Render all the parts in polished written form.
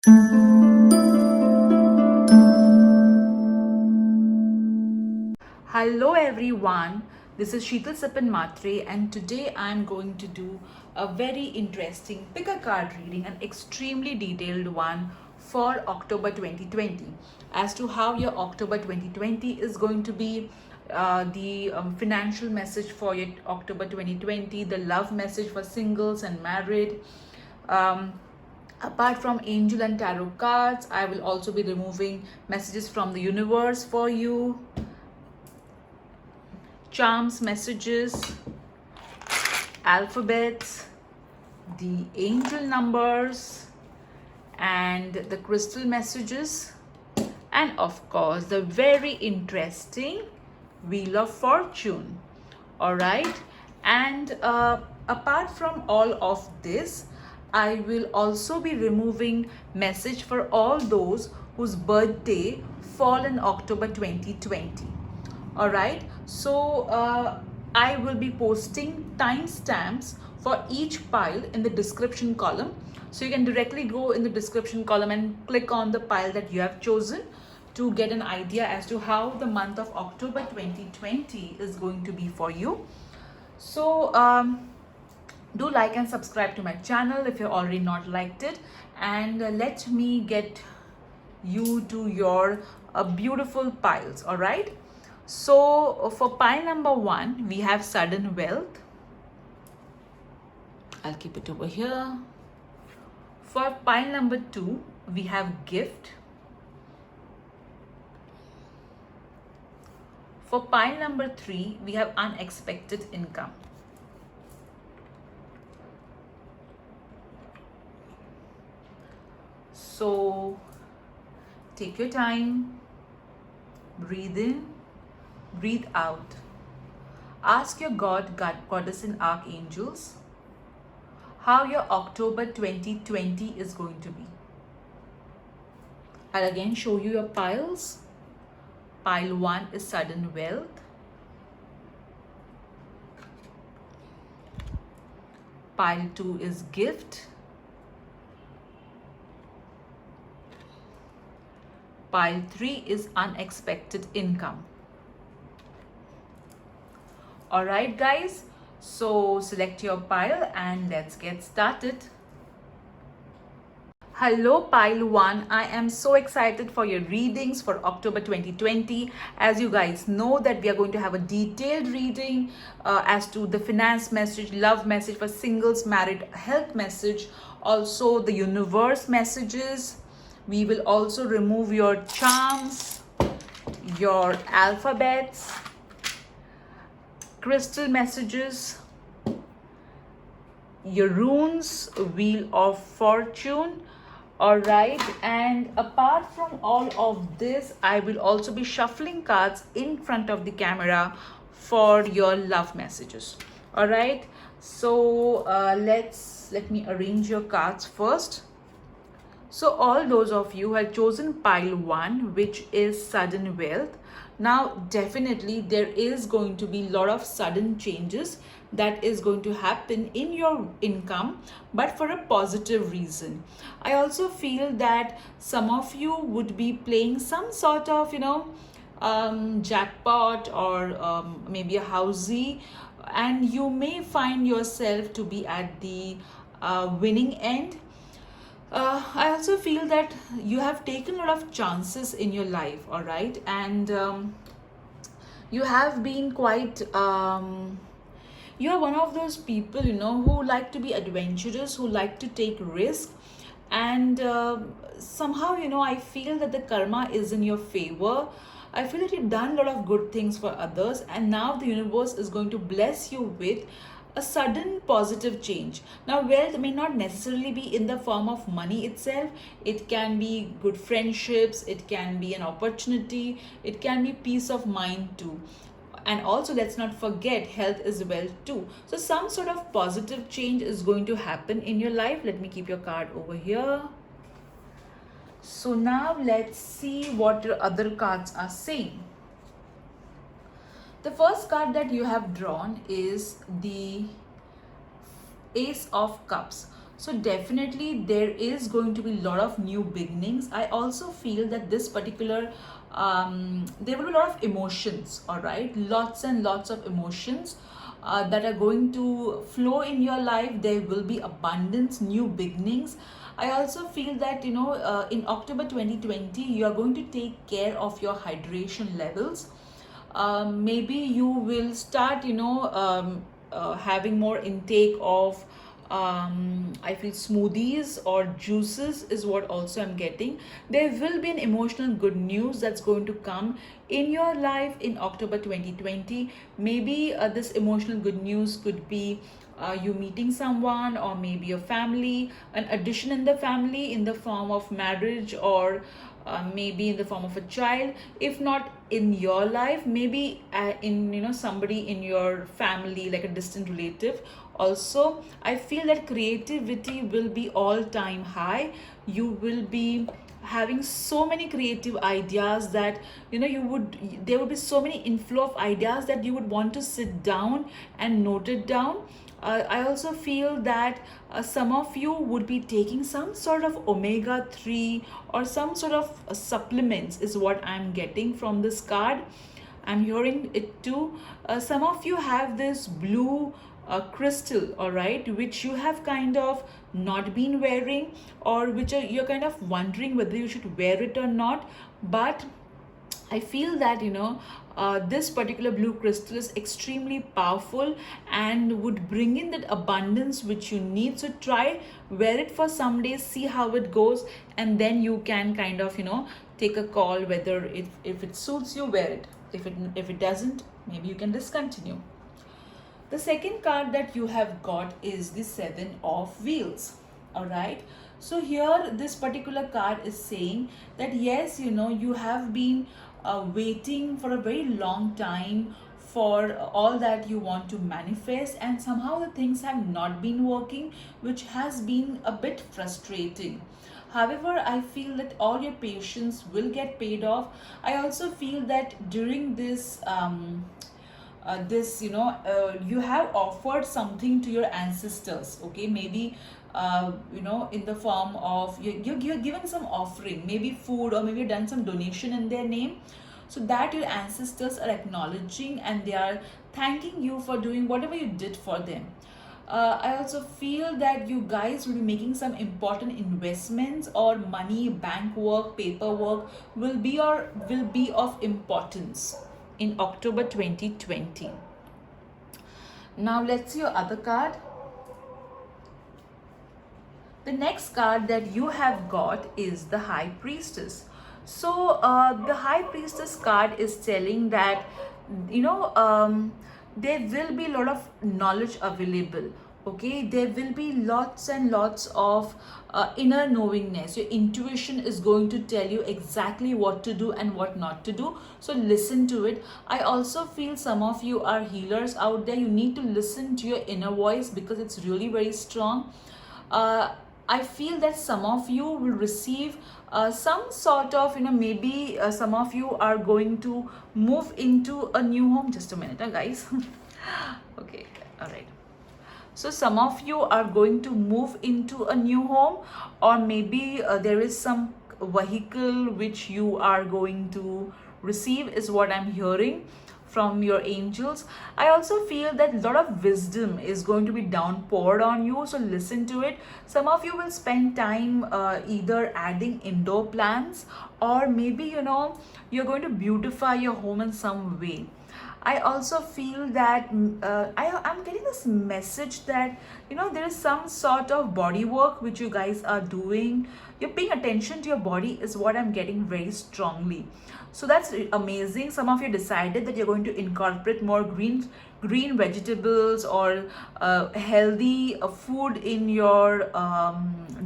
Hello everyone, this is Sheetal Sipan Matre, and today I'm going to do a very interesting pick a card reading, an extremely detailed one for October 2020 as to how your October 2020 is going to be, the financial message for your October 2020, the love message for singles and married. Um, Apart from angel and tarot cards, I will also be removing messages from the universe for you, charms, messages, alphabets, the angel numbers, and the crystal messages, and of course the very interesting wheel of fortune. All right, and apart from all of this, I will also be removing message for all those whose birthday fall in October 2020. All right, so I will be posting timestamps for each pile in the description column, so you can directly go in the description column and click on the pile that you have chosen to get an idea as to how the month of October 2020 is going to be for you. So do like and subscribe to my channel if you already not liked it, and let me get you to your beautiful piles. All right, so for pile number 1 we have sudden wealth. I'll keep it over here. For pile number 2 we have gift. For pile number 3 we have unexpected income. So take your time, breathe in, breathe out. Ask your God, Goddess and Archangels how your October 2020 is going to be. I'll again show you your piles. Pile 1 is sudden wealth. Pile 2 is gift. Pile 3 is unexpected income. Alright guys, so select your pile and let's get started. Hello pile 1, I am so excited for your readings for October 2020. As you guys know that we are going to have a detailed reading as to the finance message, love message for singles, married, health message, also the universe messages. We will also remove your charms, your alphabets, crystal messages, your runes, wheel of fortune. All right, and apart from all of this, I will also be shuffling cards in front of the camera for your love messages. All right, so let me arrange your cards first. So all those of you who have chosen pile 1, which is sudden wealth, now definitely there is going to be a lot of sudden changes that is going to happen in your income, but for a positive reason. I also feel that some of you would be playing some sort of, jackpot or maybe a housey, and you may find yourself to be at the winning end. I also feel that you have taken a lot of chances in your life, all right, and you have been quite you are one of those people, who like to be adventurous, who like to take risk, and somehow, I feel that the karma is in your favor. I feel that you've done a lot of good things for others, and now the universe is going to bless you with a sudden positive change. Now, wealth may not necessarily be in the form of money itself. It can be good friendships, it can be an opportunity, it can be peace of mind too. And also, let's not forget, health is wealth too. So some sort of positive change is going to happen in your life. Let me keep your card over here. So now let's see what your other cards are saying. The first card that you have drawn is the Ace of Cups. So definitely there is going to be a lot of new beginnings. I also feel that this particular there will be a lot of emotions, all right, lots and lots of emotions that are going to flow in your life. There will be abundance, new beginnings. I also feel that in October 2020 you are going to take care of your hydration levels. Maybe you will start having more intake of I feel smoothies or juices is what also I'm getting. There will be an emotional good news that's going to come in your life in October 2020. Maybe this emotional good news could be you meeting someone, or maybe a family, an addition in the family in the form of marriage, or maybe in the form of a child. If not in your life, maybe in somebody in your family, like a distant relative. Also, I feel that creativity will be all time high. You will be having so many creative ideas that there would be so many inflow of ideas that you would want to sit down and note it down. I also feel that some of you would be taking some sort of omega 3 or some sort of supplements, is what I'm getting from this card. I'm hearing it too. Some of you have this blue crystal, all right, which you have kind of not been wearing, or which you're kind of wondering whether you should wear it or not. But I feel that this particular blue crystal is extremely powerful and would bring in that abundance which you need. So try wear it for some days, see how it goes, and then you can kind of take a call whether if it suits you, wear it. If it doesn't, maybe you can discontinue. The second card that you have got is the Seven of Wheels. All right. So here this particular card is saying that yes, you have been waiting for a very long time for all that you want to manifest, and somehow the things have not been working, which has been a bit frustrating. However, I feel that all your patience will get paid off. I also feel that during this you have offered something to your ancestors, okay, maybe in the form of you're given some offering, maybe food, or maybe you've done some donation in their name, so that your ancestors are acknowledging and they are thanking you for doing whatever you did for them. I also feel that you guys will be making some important investments, or money, bank work, paperwork will be of importance in October 2020. Now let's see your other card. The next card that you have got is the High Priestess. So the High Priestess card is telling that there will be a lot of knowledge available. Okay, there will be lots and lots of inner knowingness. Your intuition is going to tell you exactly what to do and what not to do, so listen to it. I also feel some of you are healers out there. You need to listen to your inner voice because it's really very strong. I feel that some of you will receive some sort of, maybe some of you are going to move into a new home. Just a minute, guys. Okay, all right. So some of you are going to move into a new home, or maybe there is some vehicle which you are going to receive, is what I'm hearing from your angels. I also feel that a lot of wisdom is going to be downpoured on you, so listen to it. Some of you will spend time either adding indoor plants, or maybe you're going to beautify your home in some way. I also feel that I'm getting this message that there is some sort of body work which you guys are doing. You're paying attention to your body, is what I'm getting very strongly. So that's amazing. Some of you decided that you're going to incorporate more green vegetables, or healthy food in your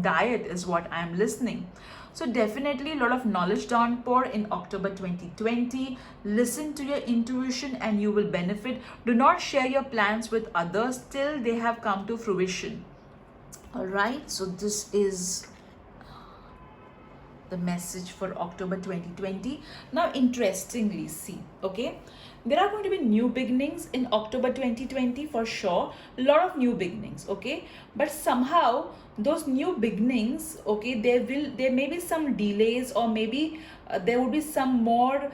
diet, is what I'm listening. So definitely a lot of knowledge downpour in October 2020. Listen to your intuition and you will benefit. Do not share your plans with others till they have come to fruition. All right, so this is the message for October 2020. Now, interestingly, see, okay, there are going to be new beginnings in October 2020 for sure. A lot of new beginnings, okay, but somehow those new beginnings, okay, there may be some delays, or maybe there would be some more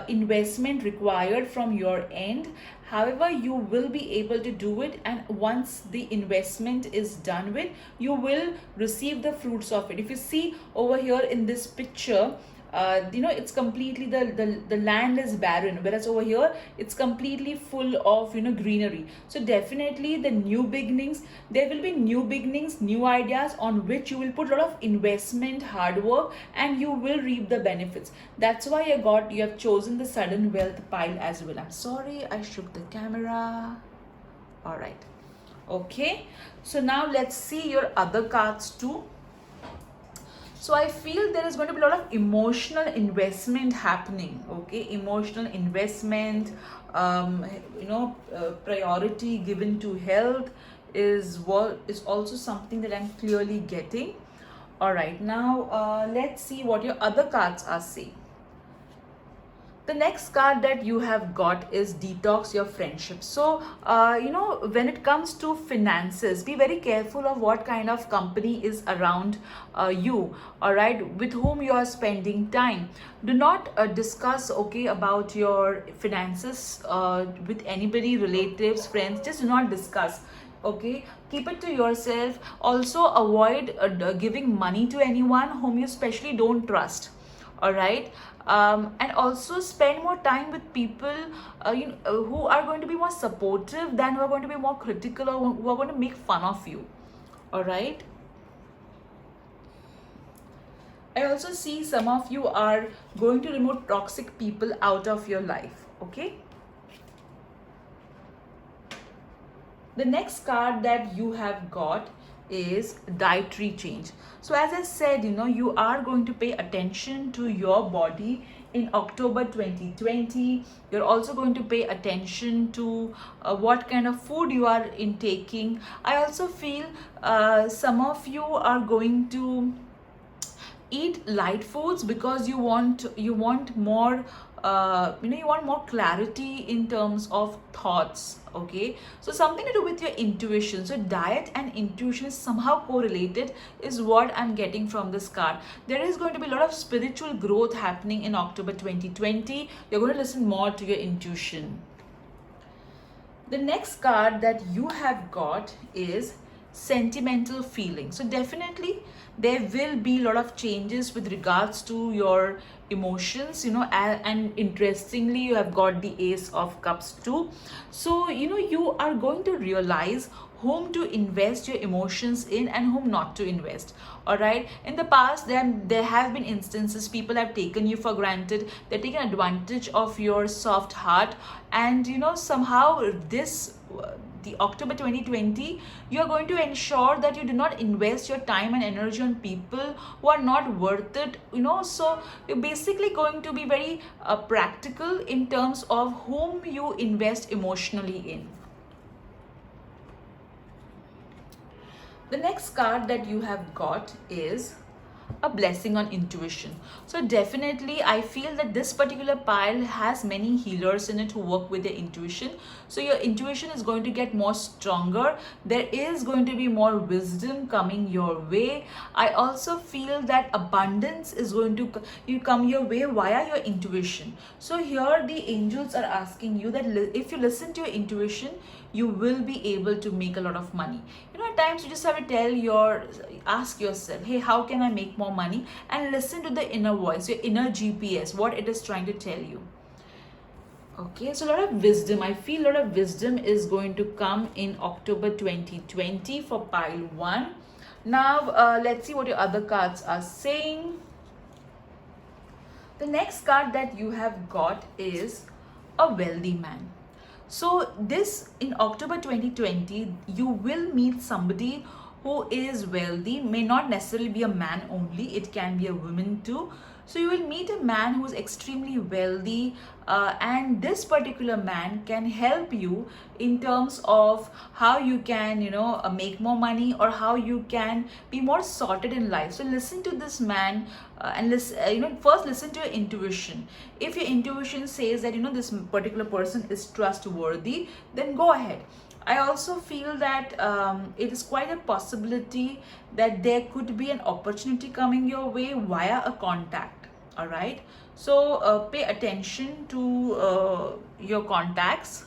investment required from your end. However, you will be able to do it, and once the investment is done with, you will receive the fruits of it. If you see over here in this picture, it's completely, the land is barren, whereas over here it's completely full of greenery. So definitely the new beginnings, there will be new beginnings, new ideas on which you will put a lot of investment, hard work, and you will reap the benefits. That's why you have chosen the sudden wealth pile as well. I'm sorry, I shook the camera. All right, okay, so now let's see your other cards too. So I feel there is going to be a lot of emotional investment happening, okay, emotional investment, priority given to health is also something that I'm clearly getting. All right, now let's see what your other cards are saying. The next card that you have got is detox your friendship. So when it comes to finances, be very careful of what kind of company is around you, all right, with whom you are spending time. Do not discuss, okay, about your finances with anybody, relatives, friends. Just do not discuss, okay, keep it to yourself. Also avoid giving money to anyone whom you especially don't trust, all right. And also spend more time with people who are going to be more supportive than who are going to be more critical, or who are going to make fun of you, all right. I also see some of you are going to remove toxic people out of your life, okay. The next card that you have got is dietary change. So as I said, you are going to pay attention to your body in October 2020. You're also going to pay attention to what kind of food you are intaking. I also feel some of you are going to eat light foods because you want more you want more clarity in terms of thoughts, okay. So something to do with your intuition. So diet and intuition is somehow correlated, is what I'm getting from this card. There is going to be a lot of spiritual growth happening in October 2020. You're going to listen more to your intuition. The next card that you have got is sentimental feeling. So definitely there will be a lot of changes with regards to your emotions, and interestingly you have got the Ace of Cups too. So you are going to realize whom to invest your emotions in and whom not to invest, all right. In the past there have been instances people have taken you for granted, they're taking advantage of your soft heart, and somehow the October 2020, you are going to ensure that you do not invest your time and energy on people who are not worth it, so you're basically going to be very practical in terms of whom you invest emotionally in. The next card that you have got is a blessing on intuition. So definitely I feel that this particular pile has many healers in it who work with their intuition. So your intuition is going to get more stronger. There is going to be more wisdom coming your way. I also feel that abundance is going to come your way via your intuition. So here the angels are asking you that if you listen to your intuition, you will be able to make a lot of money. At times you just have to ask yourself, hey, how can I make more money? And listen to the inner voice, your inner GPS, what it is trying to tell you. Okay, so a lot of wisdom. I feel a lot of wisdom is going to come in October 2020 for pile 1. Now, let's see what your other cards are saying. The next card that you have got is a wealthy man. So this in October 2020, you will meet somebody who is wealthy, may not necessarily be a man only, it can be a woman too. So you will meet a man who is extremely wealthy, and this particular man can help you in terms of how you can, make more money, or how you can be more sorted in life. So listen to this man, and listen, first listen to your intuition. If your intuition says that this particular person is trustworthy, then go ahead. I also feel that it is quite a possibility that there could be an opportunity coming your way via a contact. All right. So pay attention to your contacts.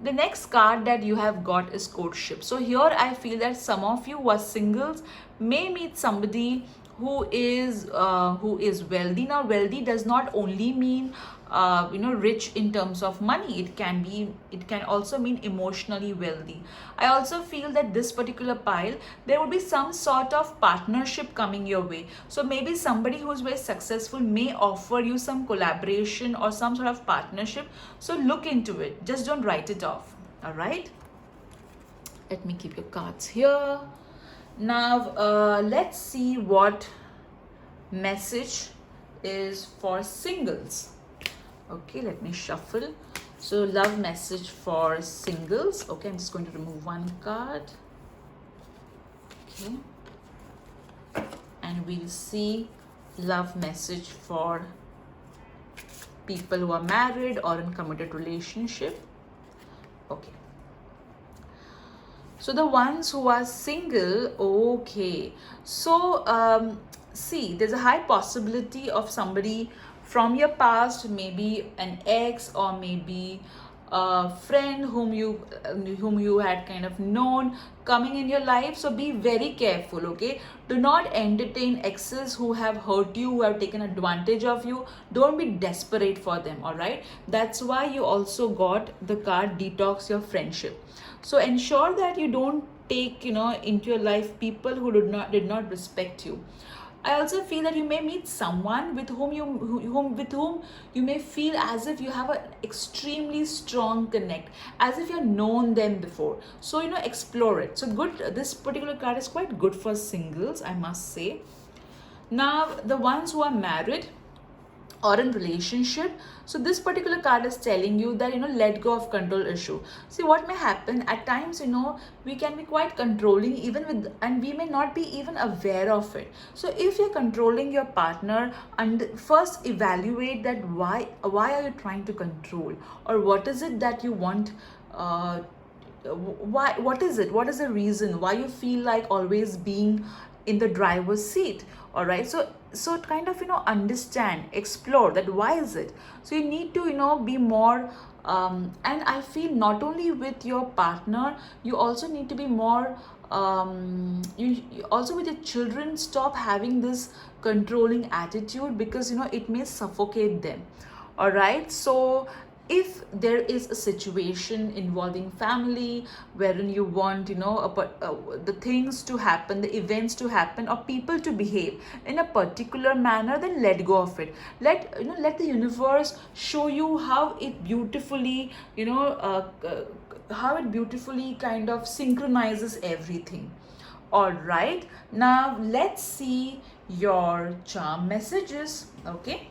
The next card that you have got is courtship. So here I feel that some of you who are singles may meet somebody who is wealthy. Now, wealthy does not only mean rich in terms of money. It can also mean emotionally wealthy. I also feel that this particular pile, there will be some sort of partnership coming your way. So maybe somebody who is very successful may offer you some collaboration or some sort of partnership. So look into it, just don't write it off. All right, let me keep your cards here. Now let's see what message is for singles. Okay, let me shuffle. So love message for singles. Okay, I'm just going to remove one card. Okay, and we'll see love message for people who are married or in committed relationship. Okay, so the ones who are single, okay, so see, there's a high possibility of somebody from your past, maybe an ex, or maybe a friend whom you had kind of known, coming in your life. So be very careful. Okay, do not entertain exes who have hurt you, who have taken advantage of you. Don't be desperate for them. All right, that's why you also got the card detox your friendship. So ensure that you don't take into your life people who did not respect you. I also feel that you may meet someone with whom you may feel as if you have an extremely strong connect, as if you've known them before. So explore it. So good. This particular card is quite good for singles, I must say. Now the ones who are married or in relationship, so this particular card is telling you that let go of control issue. See, what may happen at times, we can be quite controlling, and we may not be even aware of it. So if you're controlling your partner, and first evaluate that why are you trying to control, or what is it that you want, what is the reason why you feel like always being in the driver's seat. All right, so kind of understand, explore that why is it. So you need to be more and I feel not only with your partner, you also need to be more you also with your children. Stop having this controlling attitude, because it may suffocate them. All right, so if there is a situation involving family wherein you want the things to happen, the events to happen, or people to behave in a particular manner, then let go of it. Let the universe show you how it beautifully kind of synchronizes everything. All right, now let's see your charm messages. Okay,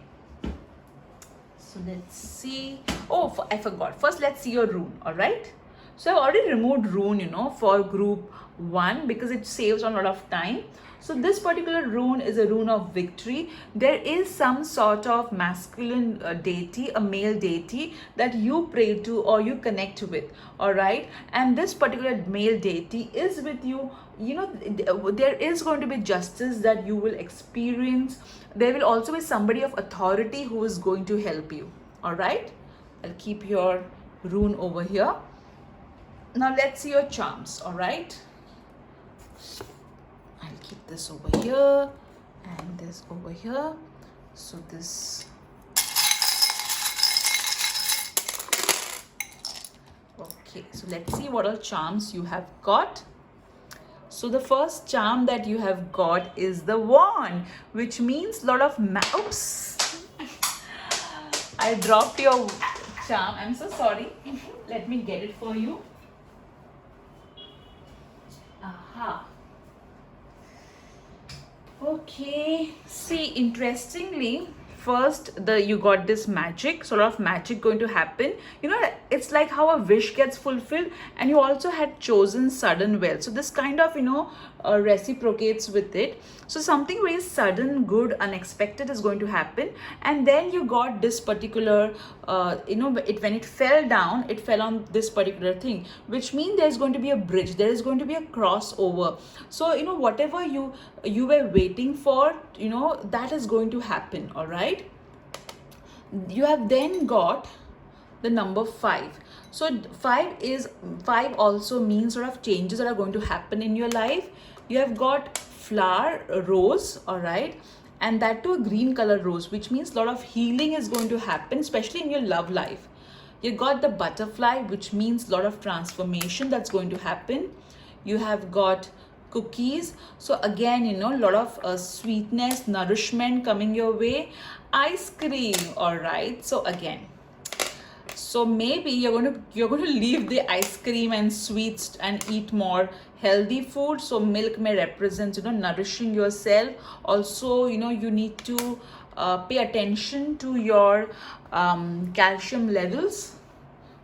so let's see. Oh, I forgot. First, let's see your rune. All right. So I've already removed rune, for group 1, because it saves a lot of time. So this particular rune is a rune of victory. There is some sort of masculine deity, a male deity that you pray to or you connect with. All right. And this particular male deity is with you. There is going to be justice that you will experience. There will also be somebody of authority who is going to help you. All right. I'll keep your rune over here. Now let's see your charms. All right. I'll keep this over here and this over here. So this. Okay. So let's see what all charms you have got. So the first charm that you have got is the wand, which means a lot of oops. I dropped your charm. I'm so sorry. Let me get it for you. Aha. Okay, see, interestingly, first the you got this magic, sort of magic going to happen. You know, it's like how a wish gets fulfilled, and you also had chosen sudden wealth. So this kind of, reciprocates with it. So something very sudden, good, unexpected is going to happen, and then you got this particular, when it fell down, it fell on this particular thing, which means there's going to be a bridge, there is going to be a crossover. So whatever you were waiting for, that is going to happen. All right, you have then got the number 5. So 5 also means sort of changes that are going to happen in your life. You have got flower, rose, all right, and that too a green color rose, which means a lot of healing is going to happen, especially in your love life. You got the butterfly, which means a lot of transformation that's going to happen. You have got cookies, so again, a lot of sweetness, nourishment coming your way. Ice cream, all right, so again, so maybe you're going to leave the ice cream and sweets and eat more healthy food. So milk may represent nourishing yourself. Also, you need to pay attention to your calcium levels.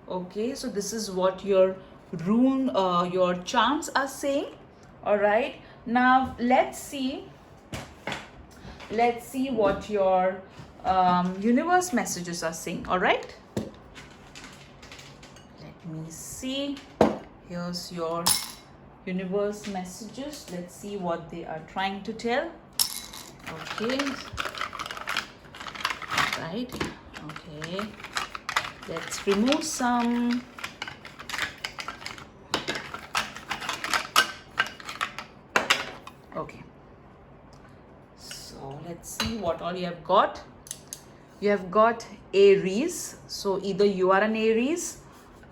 Okay, so this is what your your charms are saying. All right, now let's see what your universe messages are saying. All right, let me see. Here's your universe messages. Let's see what they are trying to tell. Okay, right, okay, let's remove some. Okay, so let's see what all you have got. You have got Aries, so either you are an Aries,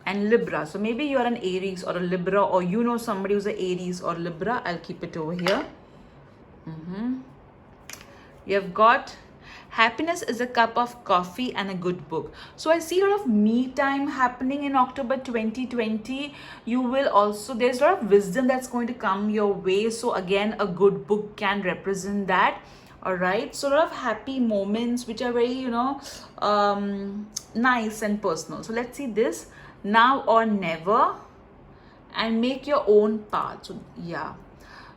and Libra. So maybe you are an Aries or a Libra, or somebody who's an Aries or Libra. I'll keep it over here. You have got happiness is a cup of coffee and a good book. So I see a lot of me time happening in October 2020. You will also, there's a lot of wisdom that's going to come your way. So again, a good book can represent that. All right, so a lot of happy moments which are very nice and personal. So let's see this, now or never, and make your own path. So yeah,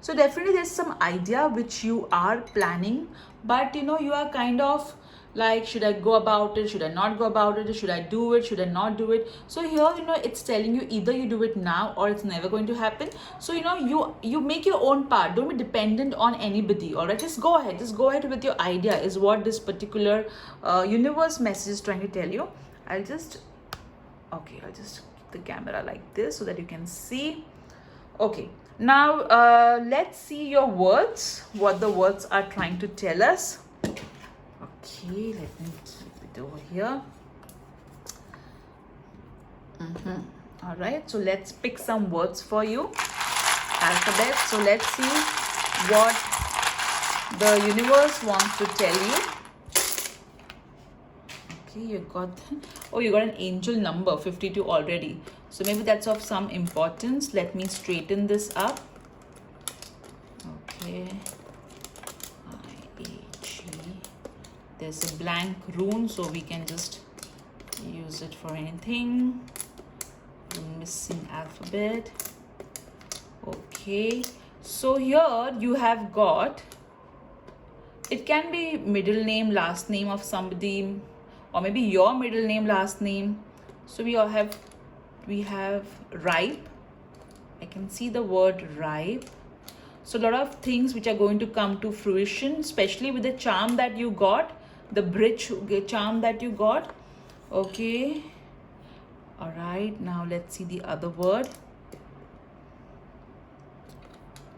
so definitely there's some idea which you are planning, but you are kind of like, should I go about it, should I not go about it, should I do it, should I not do it? So here it's telling you either you do it now or it's never going to happen. So you make your own part, don't be dependent on anybody. All right, just go ahead with your idea, is what this particular universe message is trying to tell you. I'll just keep the camera like this so that you can see. Okay, now let's see your words, what the words are trying to tell us. Okay, let me keep it over here. All right, so let's pick some words for you, alphabet. So let's see what the universe wants to tell you. Okay, you got an angel number 52 already, so maybe that's of some importance. Let me straighten this up. Okay, IAG, there's a blank rune, so we can just use it for anything. The missing alphabet. Okay, so here you have got, it can be middle name, last name of somebody, or maybe your middle name, last name. So we have ripe. I can see the word ripe. So a lot of things which are going to come to fruition, especially with the charm that you got, the bridge charm that you got. Okay, all right, now let's see the other word.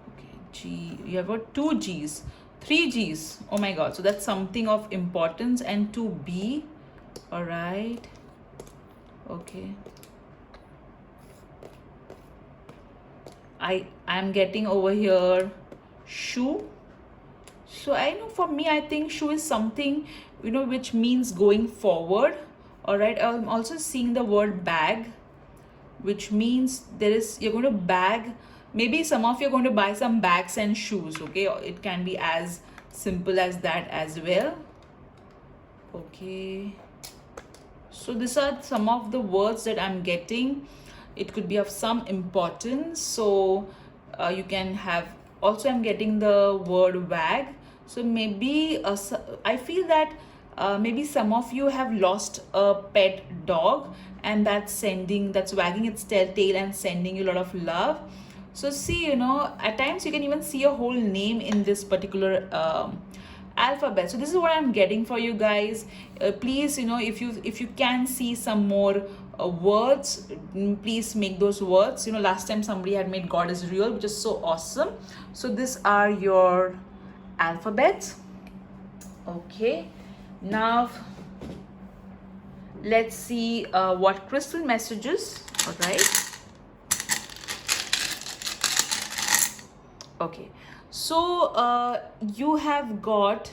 Okay, G, you have got 2 G's, 3 G's. Oh my god, so that's something of importance. And 2 B. All right, okay, I'm getting over here shoe. So I know, for me, I think shoe is something which means going forward. All right, I'm also seeing the word bag, which means you're going to bag Maybe some of you are going to buy some bags and shoes, okay? It can be as simple as that as well. Okay, so these are some of the words that I'm getting. It could be of some importance, so you can have. Also, I'm getting the word wag. So maybe I feel that maybe some of you have lost a pet dog, and that's wagging its tail and sending you a lot of love. So see, at times you can even see a whole name in this particular alphabet. So this is what I'm getting for you guys. Please, if you can see some more words, please make those words. Last time somebody had made God is real, which is so awesome. So these are your alphabets. Okay, now let's see what crystal messages. All right. Okay, so you have got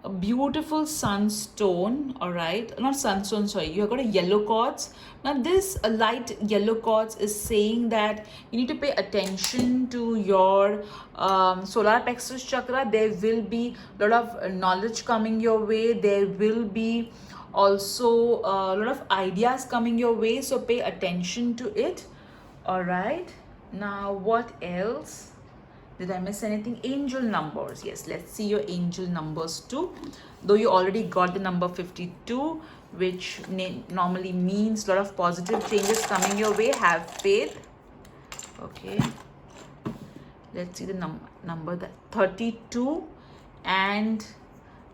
a beautiful sunstone, all right, not sunstone, sorry, you have got a yellow quartz. Now this light yellow quartz is saying that you need to pay attention to your solar plexus chakra. There will be a lot of knowledge coming your way. There will be also a lot of ideas coming your way, so pay attention to it. All right, now what else? Did I miss anything? Angel numbers. Yes, let's see your angel numbers too. Though you already got the number 52, which normally means a lot of positive changes coming your way. Have faith. Okay. Let's see the number that 32 and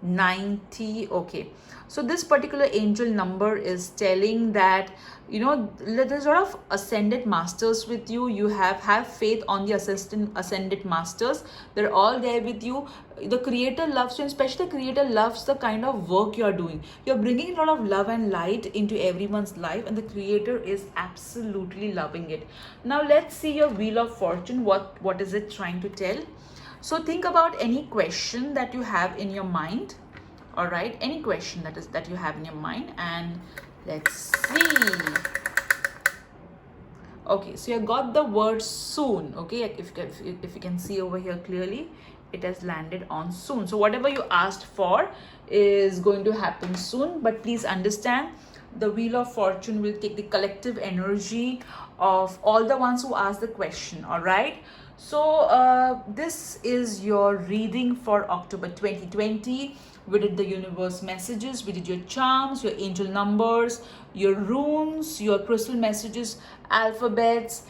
90. Okay, so this particular angel number is telling that there's a lot of ascended masters with you. You have faith on the ascended masters. They're all there with you. The creator loves you, and especially the creator loves the kind of work you're doing. You're bringing a lot of love and light into everyone's life, and the creator is absolutely loving it. Now let's see your wheel of fortune. What is it trying to tell? So think about any question that you have in your mind. All right, any question that you have in your mind, and let's see. Okay, so you got the word soon. Okay, if you can see over here clearly, it has landed on soon. So whatever you asked for is going to happen soon. But please understand, the wheel of fortune will take the collective energy of all the ones who asked the question. All right. So this is your reading for October 2020. We did the universe messages, we did your charms, your angel numbers, your runes, your crystal messages, alphabets,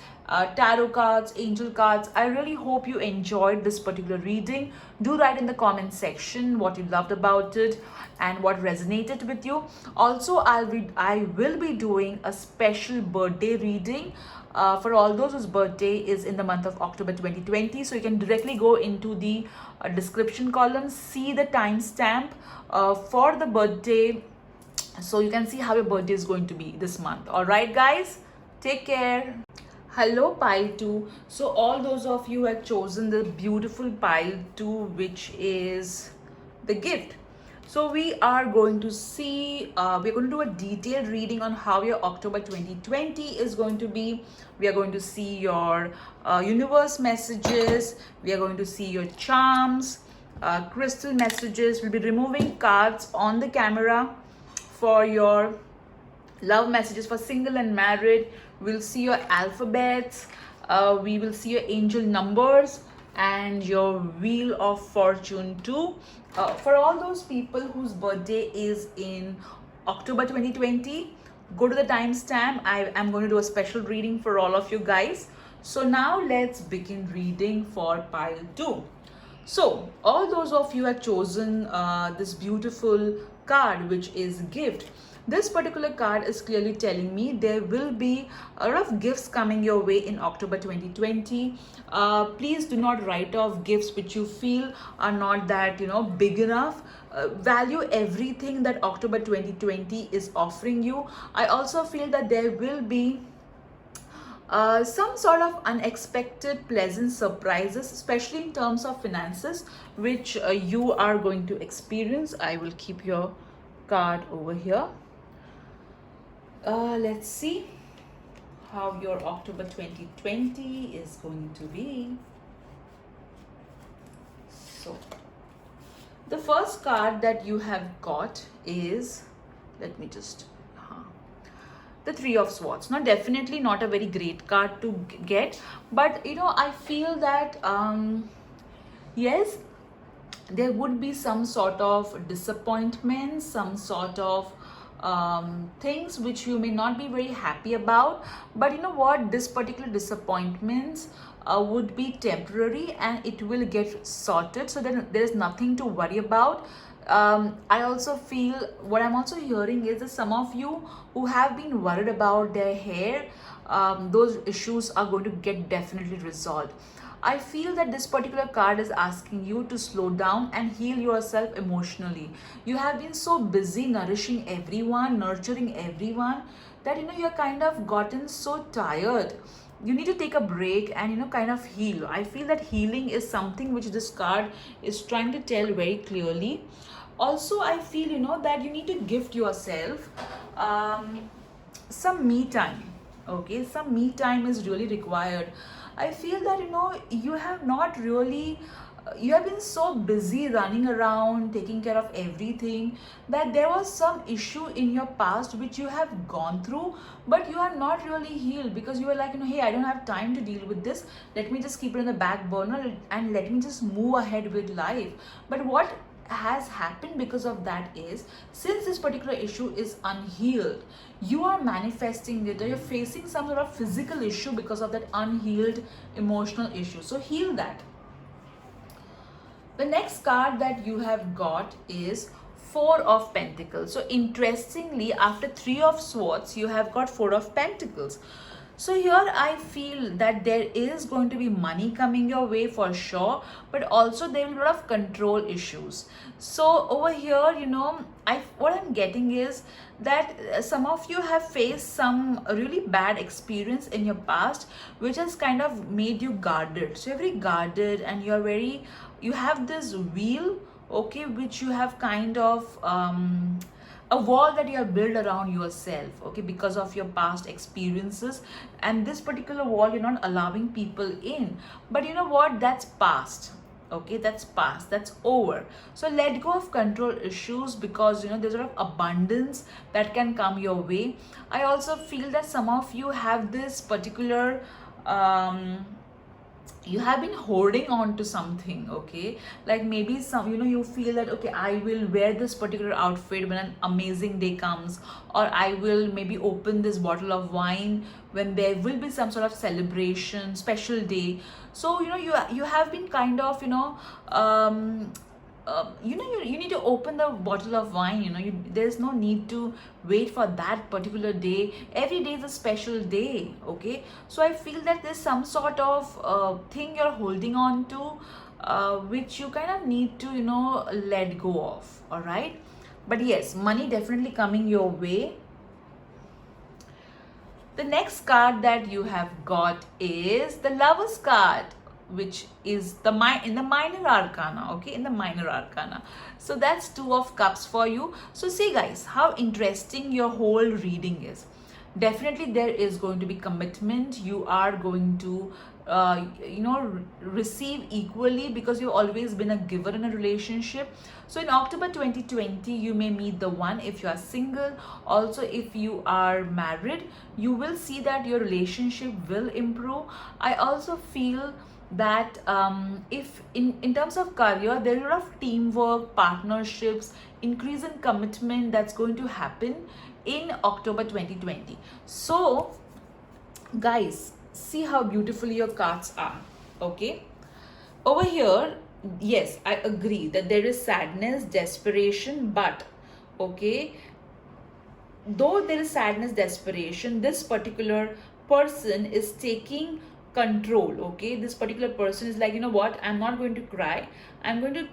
tarot cards, angel cards. I really hope you enjoyed this particular reading. Do write in the comment section what you loved about it and what resonated with you. Also, I will be doing a special birthday reading for all those whose birthday is in the month of October 2020. So you can directly go into the description column, see the timestamp for the birthday, so you can see how your birthday is going to be this month. All right, guys, take care. Hello, pile 2. So all those of you who have chosen the beautiful pile 2, which is the gift. So we are going to see, we're going to do a detailed reading on how your October 2020 is going to be. We are going to see your universe messages. We are going to see your charms, crystal messages. We'll be removing cards on the camera for your love messages for single and married. We'll see your alphabets. We will see your angel numbers and your wheel of fortune too. For all those people whose birthday is in October 2020, go to the timestamp. I am going to do a special reading for all of you guys. So now let's begin reading for pile 2. So all those of you have chosen this beautiful card, which is gift. This particular card is clearly telling me there will be a lot of gifts coming your way in October 2020. Please do not write off gifts which you feel are not that big enough. Value everything that October 2020 is offering you. I also feel that there will be some sort of unexpected pleasant surprises, especially in terms of finances, which you are going to experience. I will keep your card over here. Let's see how your October 2020 is going to be. So, the first card that you have got is, let me just, the Three of Swords. Now, definitely not a very great card to get, but I feel that, yes, there would be some sort of disappointment, some sort of things which you may not be very happy about, but you know what, this particular disappointments would be temporary and it will get sorted, so then there is nothing to worry about. I also feel, what I'm also hearing is that some of you who have been worried about their hair, those issues are going to get definitely resolved. I feel that this particular card is asking you to slow down and heal yourself emotionally. You have been so busy nourishing everyone, nurturing everyone, that you're kind of gotten so tired. You need to take a break and kind of heal. I feel that healing is something which this card is trying to tell very clearly. Also, I feel that you need to gift yourself some me time. Okay, some me time is really required. I feel that you have not really, you have been so busy running around taking care of everything, that there was some issue in your past which you have gone through, but you are not really healed, because you were like, hey, I don't have time to deal with this, let me just keep it in the back burner and let me just move ahead with life. But what has happened because of that is, since this particular issue is unhealed, you are manifesting it, or you're facing some sort of physical issue because of that unhealed emotional issue. So heal that. The next card that you have got is Four of Pentacles. So interestingly, after Three of Swords, you have got Four of Pentacles. So here I feel that there is going to be money coming your way for sure, but also there will be a lot of control issues. So over here, what I'm getting is that some of you have faced some really bad experience in your past, which has kind of made you guarded. So you're very guarded and you have this wheel, okay, which you have kind of a wall that you have built around yourself, okay, because of your past experiences, and this particular wall you're not allowing people in. But you know what, that's past. Okay, that's past, that's over. So let go of control issues, because there's a lot of abundance that can come your way. I also feel that some of you have this particular you have been holding on to something, okay, like maybe some you feel that, okay, I will wear this particular outfit when an amazing day comes, or I will maybe open this bottle of wine when there will be some sort of celebration, special day. So you have been kind of you need to open the bottle of wine. There's no need to wait for that particular day. Every day is a special day, okay? So I feel that there's some sort of thing you're holding on to, which you kind of need to let go of. All right, but yes, money definitely coming your way. The next card that you have got is the Lovers card, which is in the minor arcana, okay, in the minor arcana. So that's Two of Cups for you. So see guys, how interesting your whole reading is. Definitely there is going to be commitment. You are going to receive equally, because you've always been a giver in a relationship. So in October 2020, you may meet the one if you are single. Also, if you are married, you will see that your relationship will improve. I also feel that if in terms of career, there are a lot of teamwork, partnerships, increase in commitment that's going to happen in October 2020. So guys, see how beautifully your cards are, okay? Over here, yes, I agree that there is sadness, desperation, but okay, though there is sadness, desperation, this particular person is taking control, okay? This particular person is like, you know what, I'm not going to cry, I'm going to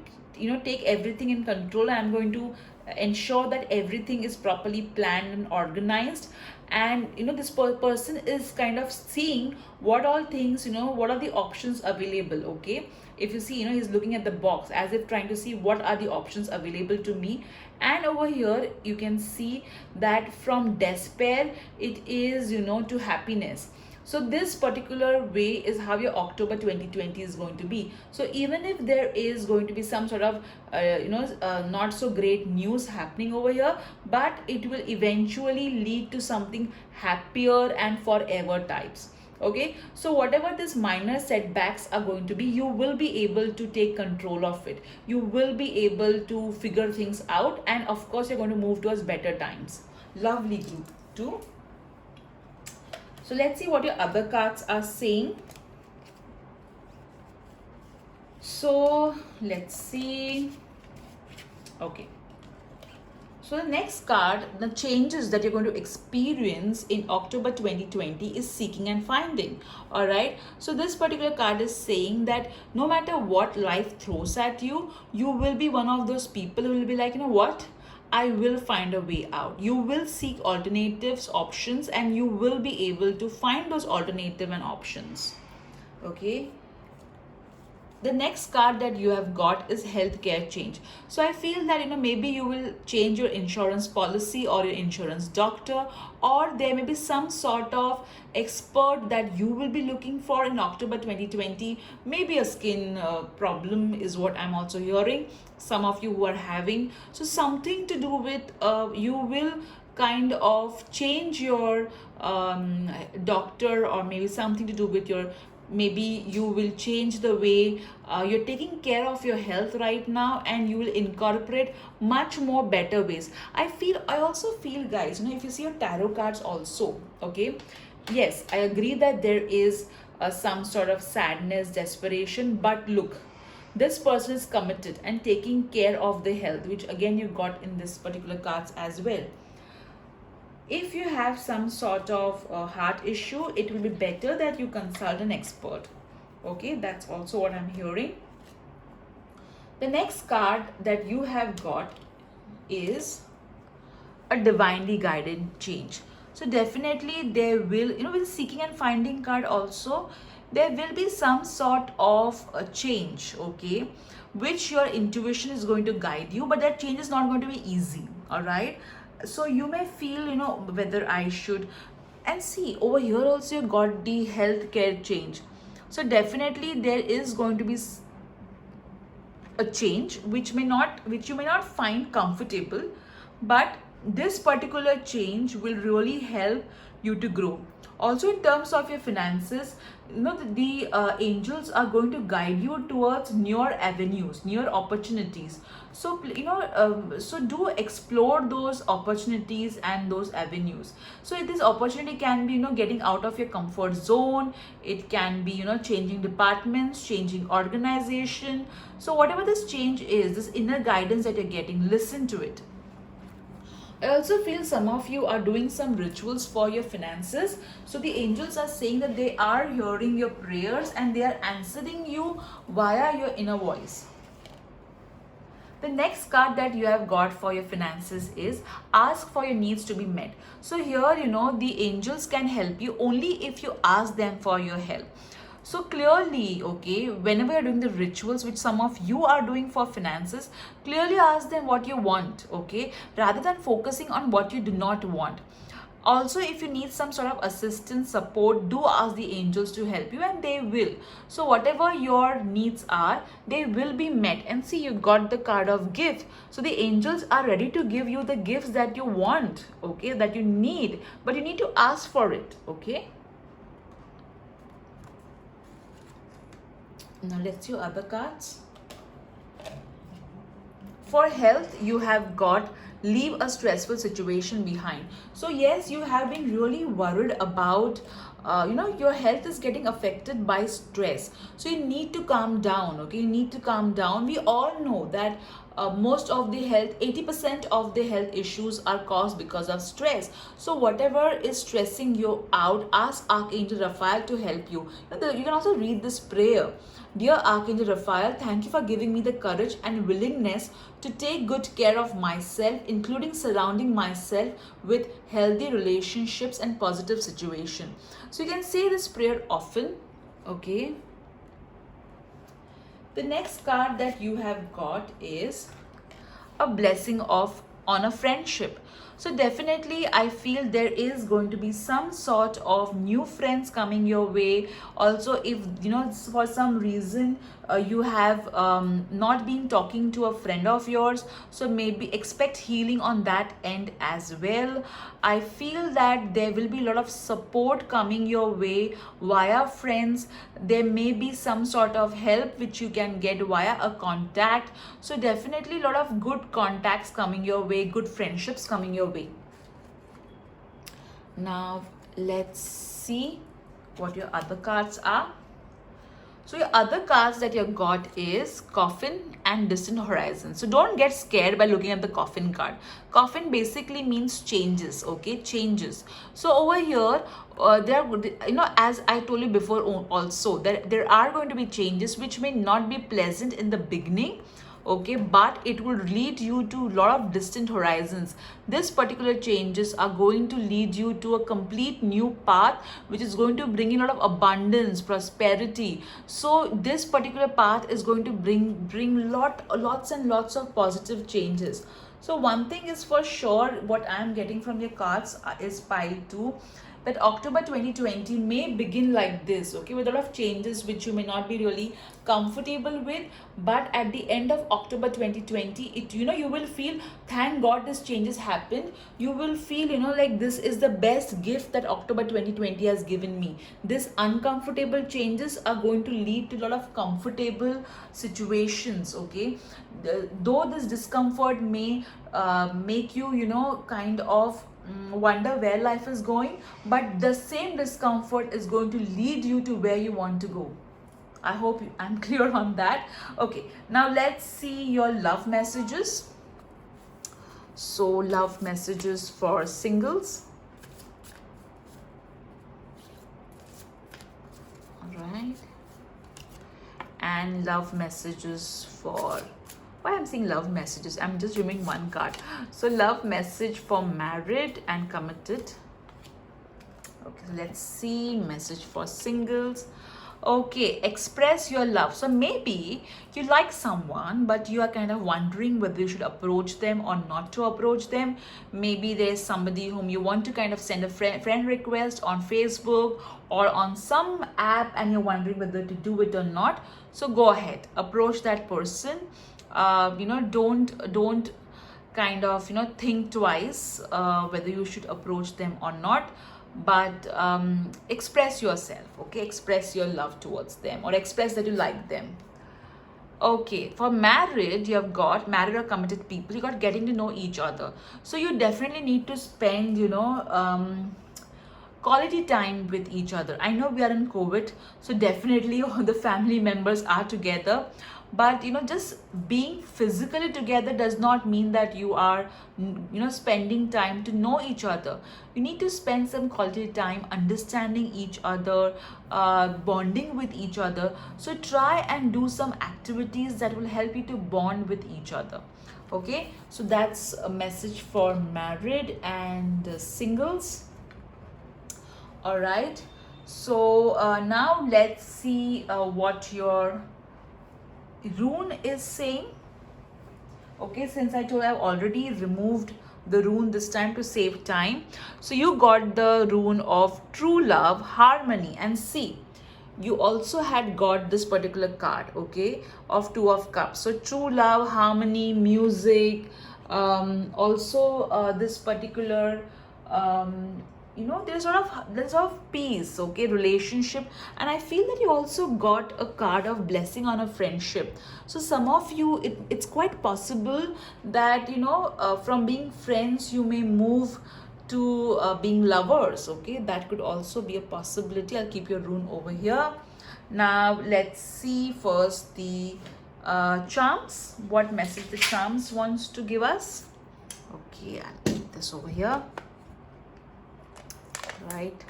take everything in control. I'm going to ensure that everything is properly planned and organized. And this person is kind of seeing what all things, what are the options available, okay? If you see, he's looking at the box as if trying to see what are the options available to me. And over here you can see that from despair it is, to happiness. So this particular way is how your October 2020 is going to be. So even if there is going to be some sort of not so great news happening over here, but it will eventually lead to something happier and forever types. Okay, so whatever these minor setbacks are going to be, you will be able to take control of it. You will be able to figure things out, and of course you're going to move towards better times. Lovely, group 2. So let's see what your other cards are saying. So let's see. Okay. So the next card, the changes that you're going to experience in October 2020 is seeking and finding. All right. So this particular card is saying that no matter what life throws at you, you will be one of those people who will be like, you know what? I will find a way out. You will seek alternatives, options, and you will be able to find those alternative and options. Okay. The next card that you have got is healthcare change. So I feel that maybe you will change your insurance policy or your insurance doctor, or there may be some sort of expert that you will be looking for in October 2020. Maybe a skin problem is what I'm also hearing some of you who are having. So something to do with you will kind of change your doctor, or maybe something to do with your, maybe you will change the way you're taking care of your health right now, and you will incorporate much more better ways. I also feel, guys, if you see your tarot cards also, okay, yes, I agree that there is some sort of sadness, desperation, but look, this person is committed and taking care of the health, which again you got in this particular cards as well. If you have some sort of heart issue, it will be better that you consult an expert. Okay, that's also what I'm hearing. The next card that you have got is a divinely guided change. So definitely there will, with seeking and finding card also, there will be some sort of a change, okay, which your intuition is going to guide you, but that change is not going to be easy. All right. So you may feel, whether I should, and see over here also you got the healthcare change. So definitely there is going to be a change which you may not find comfortable, but this particular change will really help you to grow. Also in terms of your finances, the angels are going to guide you towards newer avenues, newer opportunities. So so do explore those opportunities and those avenues. So this opportunity can be getting out of your comfort zone. It can be changing departments, changing organization. So whatever this change is, this inner guidance that you're getting, listen to it. I also feel some of you are doing some rituals for your finances. So the angels are saying that they are hearing your prayers and they are answering you via your inner voice. The next card that you have got for your finances is ask for your needs to be met. So here, the angels can help you only if you ask them for your help. So clearly, okay, whenever you're doing the rituals, which some of you are doing for finances, clearly ask them what you want, okay, rather than focusing on what you do not want. Also, if you need some sort of assistance, support, do ask the angels to help you, and they will. So whatever your needs are, they will be met. And see, you got the card of gift. So the angels are ready to give you the gifts that you want, okay, that you need, but you need to ask for it, okay. Now let's see other cards. For health, you have got leave a stressful situation behind. So yes, you have been really worried about your health is getting affected by stress. So you need to calm down, okay, you need to calm down. We all know that most of the health, 80% of the health issues are caused because of stress. So whatever is stressing you out, ask Archangel Raphael to help you. You can also read this prayer. Dear Archangel Raphael, thank you for giving me the courage and willingness to take good care of myself, including surrounding myself with healthy relationships and positive situations. So you can say this prayer often, okay? The next card that you have got is a blessing of on a friendship. So definitely I feel there is going to be some sort of new friends coming your way. Also, if you know for some reason you have not been talking to a friend of yours, so maybe expect healing on that end as well. I feel that there will be a lot of support coming your way via friends. There may be some sort of help which you can get via a contact. So definitely a lot of good contacts coming your way, good friendships coming your way. Now let's see what your other cards are. So your other cards that you've got is Coffin and Distant Horizon. So don't get scared by looking at the Coffin card. Coffin basically means changes, okay? Changes. So over here, there, you know, as I told you before also, there are going to be changes which may not be pleasant in the beginning, okay, but it will lead you to a lot of distant horizons. This particular changes are going to lead you to a complete new path which is going to bring in a lot of abundance, prosperity. So this particular path is going to bring lots and lots of positive changes. So one thing is for sure, what I am getting from your cards is pile 2, that October 2020 may begin like this, okay, with a lot of changes which you may not be really comfortable with, but at the end of October 2020, it, you know, you will feel, thank God this changes happened. You will feel, you know, like this is the best gift that October 2020 has given me. This uncomfortable changes are going to lead to a lot of comfortable situations, okay. Though this discomfort may make you, you know, kind of wonder where life is going, but the same discomfort is going to lead you to where you want to go. I hope I'm clear on that. Okay, now let's see your love messages. So love messages for singles. All right, and love messages for, why I'm saying love messages, I'm just removing one card. So love message for married and committed. Okay, so let's see message for singles. Okay, express your love. So maybe you like someone, but you are kind of wondering whether you should approach them or not to approach them. Maybe there's somebody whom you want to kind of send a friend request on Facebook or on some app, and you're wondering whether to do it or not. So go ahead, approach that person. You know, don't kind of, you know, think twice whether you should approach them or not, but express yourself, okay, express your love towards them, or express that you like them. Okay, for married, you have got married or committed people, you got getting to know each other. So you definitely need to spend, you know, quality time with each other. I know we are in COVID, so definitely all the family members are together, but you know, just being physically together does not mean that you are, you know, spending time to know each other. You need to spend some quality time understanding each other, bonding with each other. So try and do some activities that will help you to bond with each other. Okay, so that's a message for married and singles. All right, so now let's see what your rune is saying. Okay, since I told I've already removed the rune this time to save time, so you got the rune of true love, harmony, and see, you also had got this particular card, okay, of Two of Cups. So true love, harmony, music, also this particular you know, there's a lot of peace, okay, relationship. And I feel that you also got a card of blessing on a friendship. So some of you, it's quite possible that, you know, from being friends you may move to being lovers, okay. That could also be a possibility. I'll keep your rune over here. Now let's see first the charms, what message the charms wants to give us. Okay, I'll keep this over here. Right,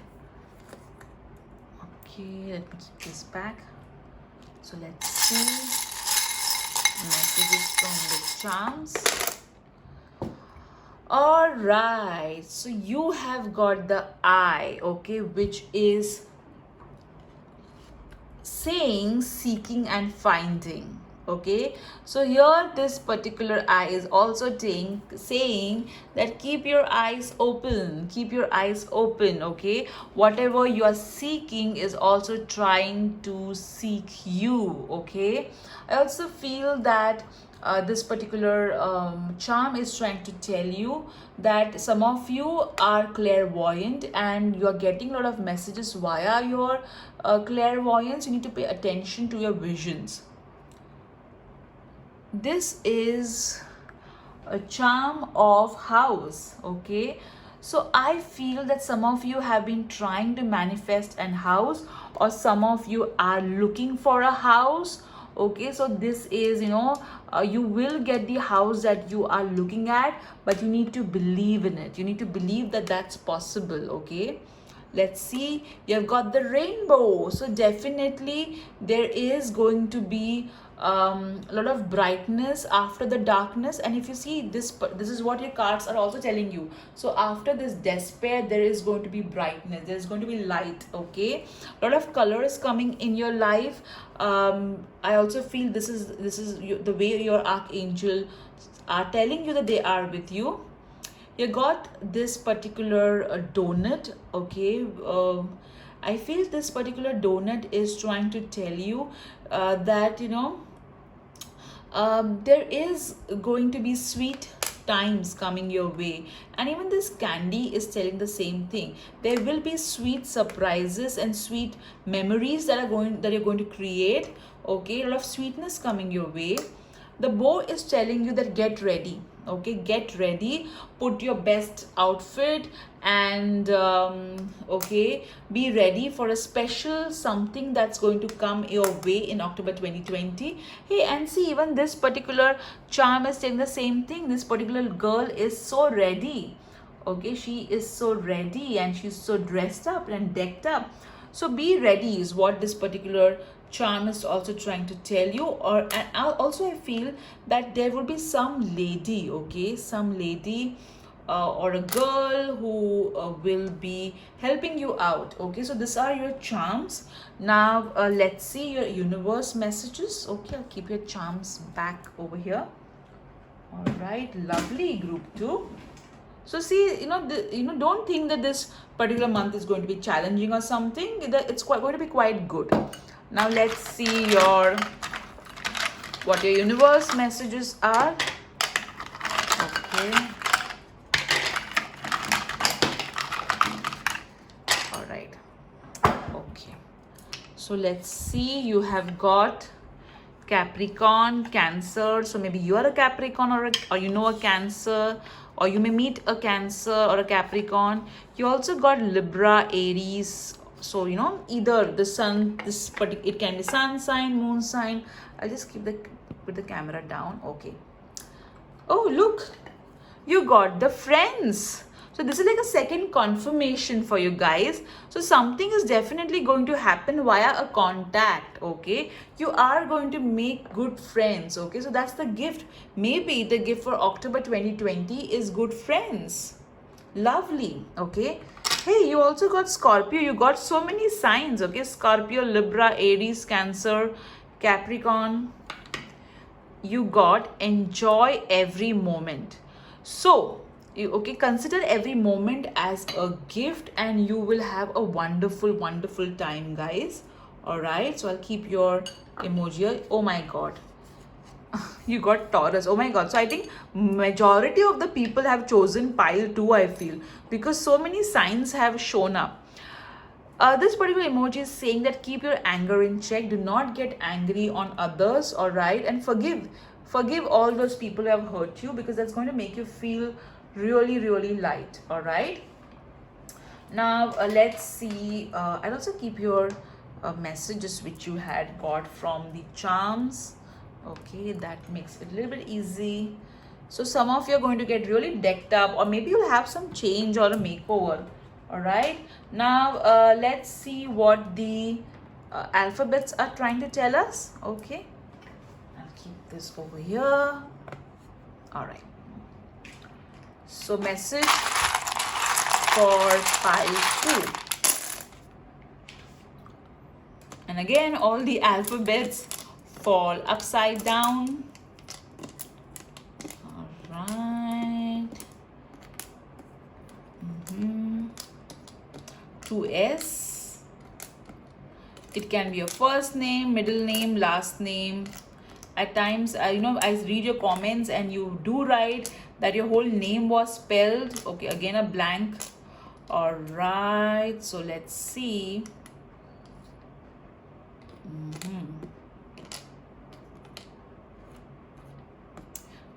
okay, let me keep this back. So let's see messages from the charms. All right, so you have got the Eye, okay, which is saying seeking and finding. Okay, so here this particular eye is also saying that keep your eyes open, keep your eyes open. Okay, whatever you are seeking is also trying to seek you. Okay, I also feel that this particular charm is trying to tell you that some of you are clairvoyant and you are getting a lot of messages via your clairvoyance. You need to pay attention to your visions. This is a charm of house. Okay, so I feel that some of you have been trying to manifest an house, or some of you are looking for a house. Okay, so this is, you will get the house that you are looking at, but you need to believe in it. You need to believe that that's possible. Okay, let's see, you've got the rainbow, so definitely there is going to be a lot of brightness after the darkness. And if you see this is what your cards are also telling you. So after this despair, there is going to be brightness, there's going to be light. Okay, a lot of colors coming in your life. I also feel this is the way your archangel are telling you that they are with you. You got this particular donut. Okay, I feel this particular donut is trying to tell you that there is going to be sweet times coming your way. And even this candy is telling the same thing. There will be sweet surprises and sweet memories that you're going to create. Okay, a lot of sweetness coming your way. The bow is telling you that get ready. Okay, get ready, put your best outfit, and okay, be ready for a special something that's going to come your way in October 2020. Hey, and see, even this particular charm is saying the same thing. This particular girl is so ready. Okay, she is so ready and she's so dressed up and decked up. So be ready is what this particular charm is also trying to tell you. And also I feel that there will be some lady, okay, some lady or a girl who will be helping you out. Okay, so these are your charms. Now let's see your universe messages. Okay, I'll keep your charms back over here. All right, lovely, group 2. So see, don't think that this particular month is going to be challenging or something. It's going to be quite good. Now let's see what your universe messages are. Okay. All right. Okay. So let's see, you have got Capricorn, Cancer. So maybe you are a Capricorn or you know a Cancer, or you may meet a Cancer or a Capricorn. You also got Libra, Aries. So either the sun, it can be sun sign, moon sign. I'll just put the camera down. Okay. Oh, look, you got the Friends. So this is like a second confirmation for you guys. So something is definitely going to happen via a contact. Okay, you are going to make good friends. Okay, so that's the gift. Maybe the gift for October 2020 is good friends. Lovely. Okay, hey, you also got Scorpio. You got so many signs. Okay, Scorpio, Libra, Aries, Cancer, Capricorn. You got enjoy every moment. So okay, consider every moment as a gift and you will have a wonderful time, guys. All right, so I'll keep your emoji. Oh my god, you got Taurus. Oh my god, so I think majority of the people have chosen pile 2, I feel, because so many signs have shown up. This particular emoji is saying that keep your anger in check. Do not get angry on others. All right, and forgive all those people who have hurt you, because that's going to make you feel really light. All right, now let's see, I'll also keep your messages which you had got from the charms. Okay, that makes it a little bit easy. So some of you are going to get really decked up, or maybe you'll have some change or a makeover. All right, now let's see what the alphabets are trying to tell us. Okay, I'll keep this over here. All right, so message for pile 2. And again, all the alphabets fall upside down. All right. To S. It can be your first name, middle name, last name. At times, I read your comments and you do write that your whole name was spelled. Okay, again a blank. All right, so let's see.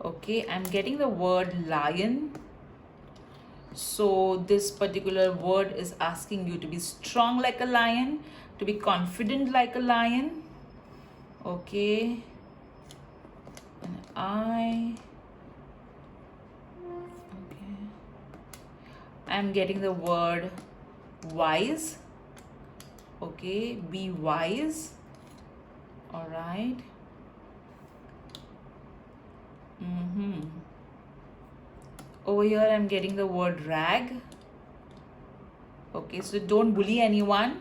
Okay, I'm getting the word lion. So this particular word is asking you to be strong like a lion, to be confident like a lion. Okay. And okay. I'm getting the word wise. Okay, be wise. All right. Over here I'm getting the word rag. Okay, so don't bully anyone.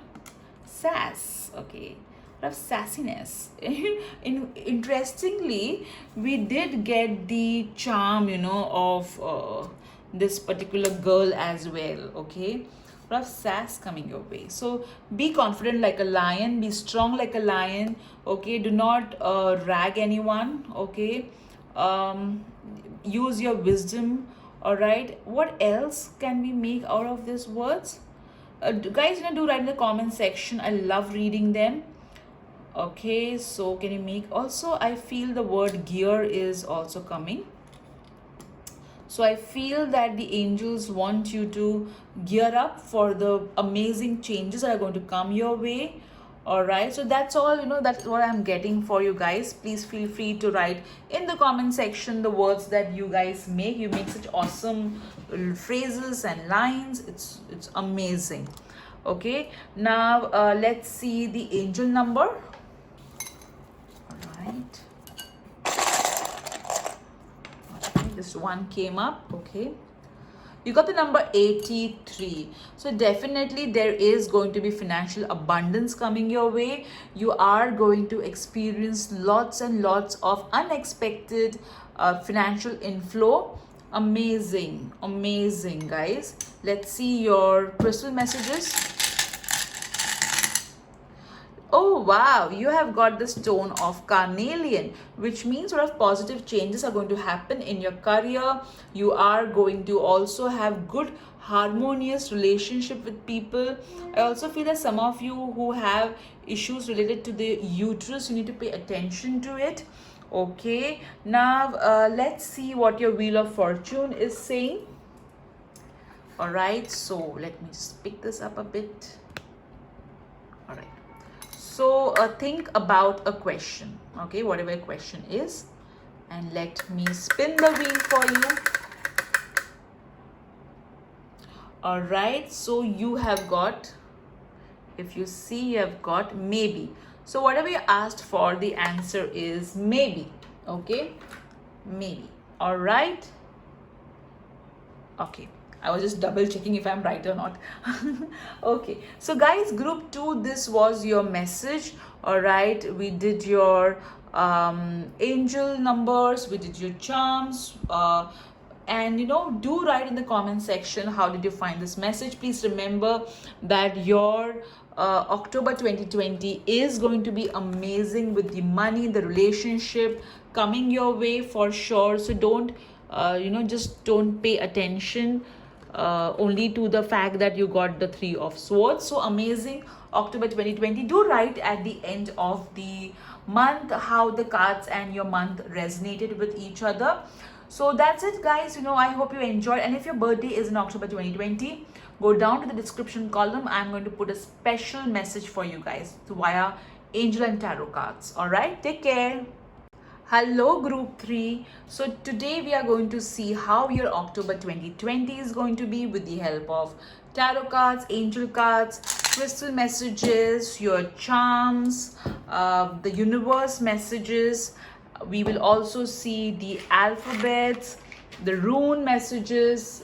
Sass. Okay, of sassiness. Interestingly, we did get the charm, of this particular girl as well. Okay, lot of sass coming your way. So be confident like a lion, be strong like a lion. Okay, do not rag anyone. Okay, use your wisdom. All right, what else can we make out of these words? Guys, do write in the comment section. I love reading them. Okay, so can you make also? I feel the word gear is also coming. So I feel that the angels want you to gear up for the amazing changes that are going to come your way. All right, so that's all, that's what I'm getting for you guys. Please feel free to write in the comment section the words that you guys make. You make such awesome phrases and lines. It's amazing. Okay, now let's see the angel number. All right. Okay, this one came up. Okay, you got the number 83. So definitely there is going to be financial abundance coming your way. You are going to experience lots and lots of unexpected financial inflow. Amazing, amazing, guys. Let's see your crystal messages. Oh wow, you have got the stone of carnelian, which means sort of positive changes are going to happen in your career. You are going to also have good harmonious relationship with people. I also feel that some of you who have issues related to the uterus, you need to pay attention to it. Okay, now let's see what your wheel of fortune is saying. All right, so let me just pick this up a bit. All right. So think about a question, okay, whatever a question is, and let me spin the wheel for you. All right, so you have got, if you see, you have got maybe. So whatever you asked for, the answer is maybe. Okay, maybe. All right. Okay, I was just double checking if I'm right or not. Okay, so guys, group 2, this was your message. All right, we did your angel numbers, we did your charms, and do write in the comment section how did you find this message. Please remember that your October 2020 is going to be amazing with the money, the relationship coming your way for sure. So don't just don't pay attention only to the fact that you got the 3 of swords. So amazing October 2020. Do write at the end of the month how the cards and your month resonated with each other. So that's it, guys. I hope you enjoyed, and if your birthday is in October 2020, go down to the description column. I'm going to put a special message for you guys via angel and tarot cards. All right, take care. Hello group 3. So today we are going to see how your October 2020 is going to be with the help of tarot cards, angel cards, crystal messages, your charms, the universe messages. We will also see the alphabets, the rune messages,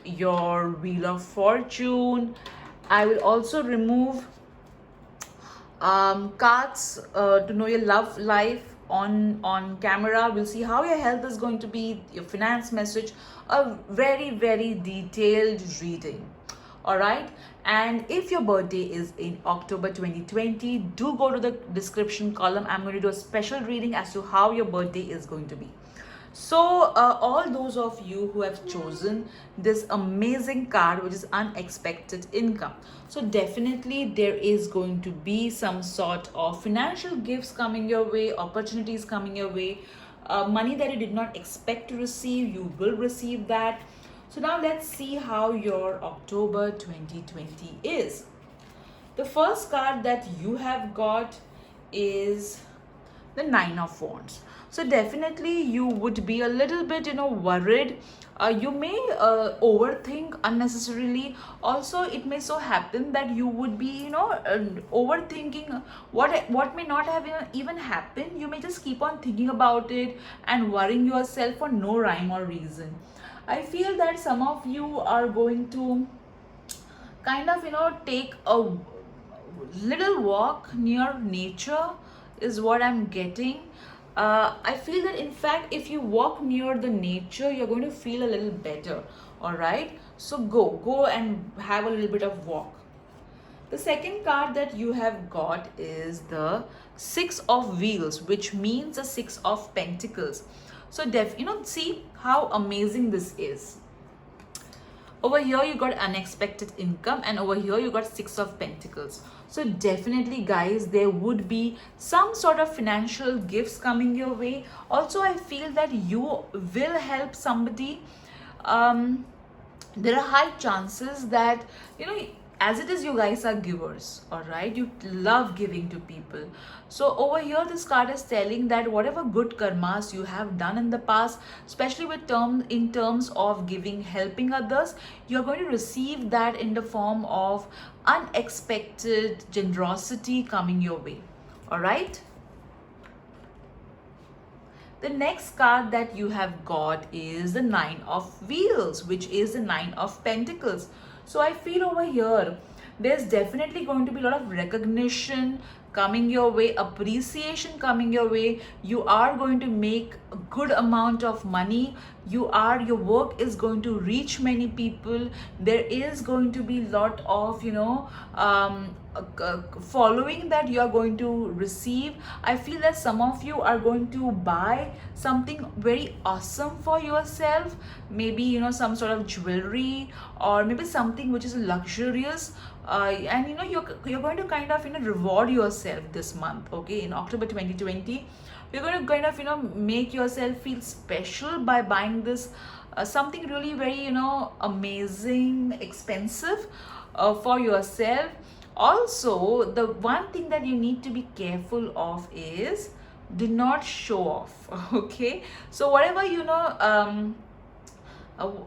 your wheel of fortune. I will also remove cards to know your love life on camera. We'll see how your health is going to be, your finance message, a very very detailed reading. All right, and if your birthday is in October 2020, do go to the description column. I'm going to do a special reading as to how your birthday is going to be. So, all those of you who have chosen this amazing card, which is unexpected income, so definitely there is going to be some sort of financial gifts coming your way, opportunities coming your way, money that you did not expect to receive, you will receive that. So, now let's see how your October 2020 is. The first card that you have got is the Nine of Wands. So definitely you would be a little bit worried. You may overthink unnecessarily. Also, it may so happen that you would be overthinking what may not have even happened. You may just keep on thinking about it and worrying yourself for no rhyme or reason. I feel that some of you are going to kind of take a little walk near nature, is what I'm getting. I feel that in fact, if you walk near the nature, you're going to feel a little better. All right, so go and have a little bit of walk. The second card that you have got is the Six of Wheels, which means the Six of Pentacles. So see how amazing this is. Over here you got unexpected income, and over here you got Six of Pentacles. So definitely guys, there would be some sort of financial gifts coming your way. Also, I feel that you will help somebody. There are high chances that as it is, you guys are givers. All right, you love giving to people. So over here this card is telling that whatever good karmas you have done in the past, especially in terms of giving, helping others, you're going to receive that in the form of unexpected generosity coming your way. All right, the next card that you have got is the Nine of Wheels, which is the Nine of Pentacles. So I feel over here, there's definitely going to be a lot of recognition coming your way, appreciation coming your way. You are going to make a good amount of money. Your work is going to reach many people. There is going to be a lot of following that you are going to receive. I feel that some of you are going to buy something very awesome for yourself, maybe some sort of jewelry, or maybe something which is luxurious, and you're going to kind of reward yourself this month. Okay, in October 2020, you're going to kind of make yourself feel special by buying this something really very amazing, expensive for yourself. Also, the one thing that you need to be careful of is do not show off. Okay, so whatever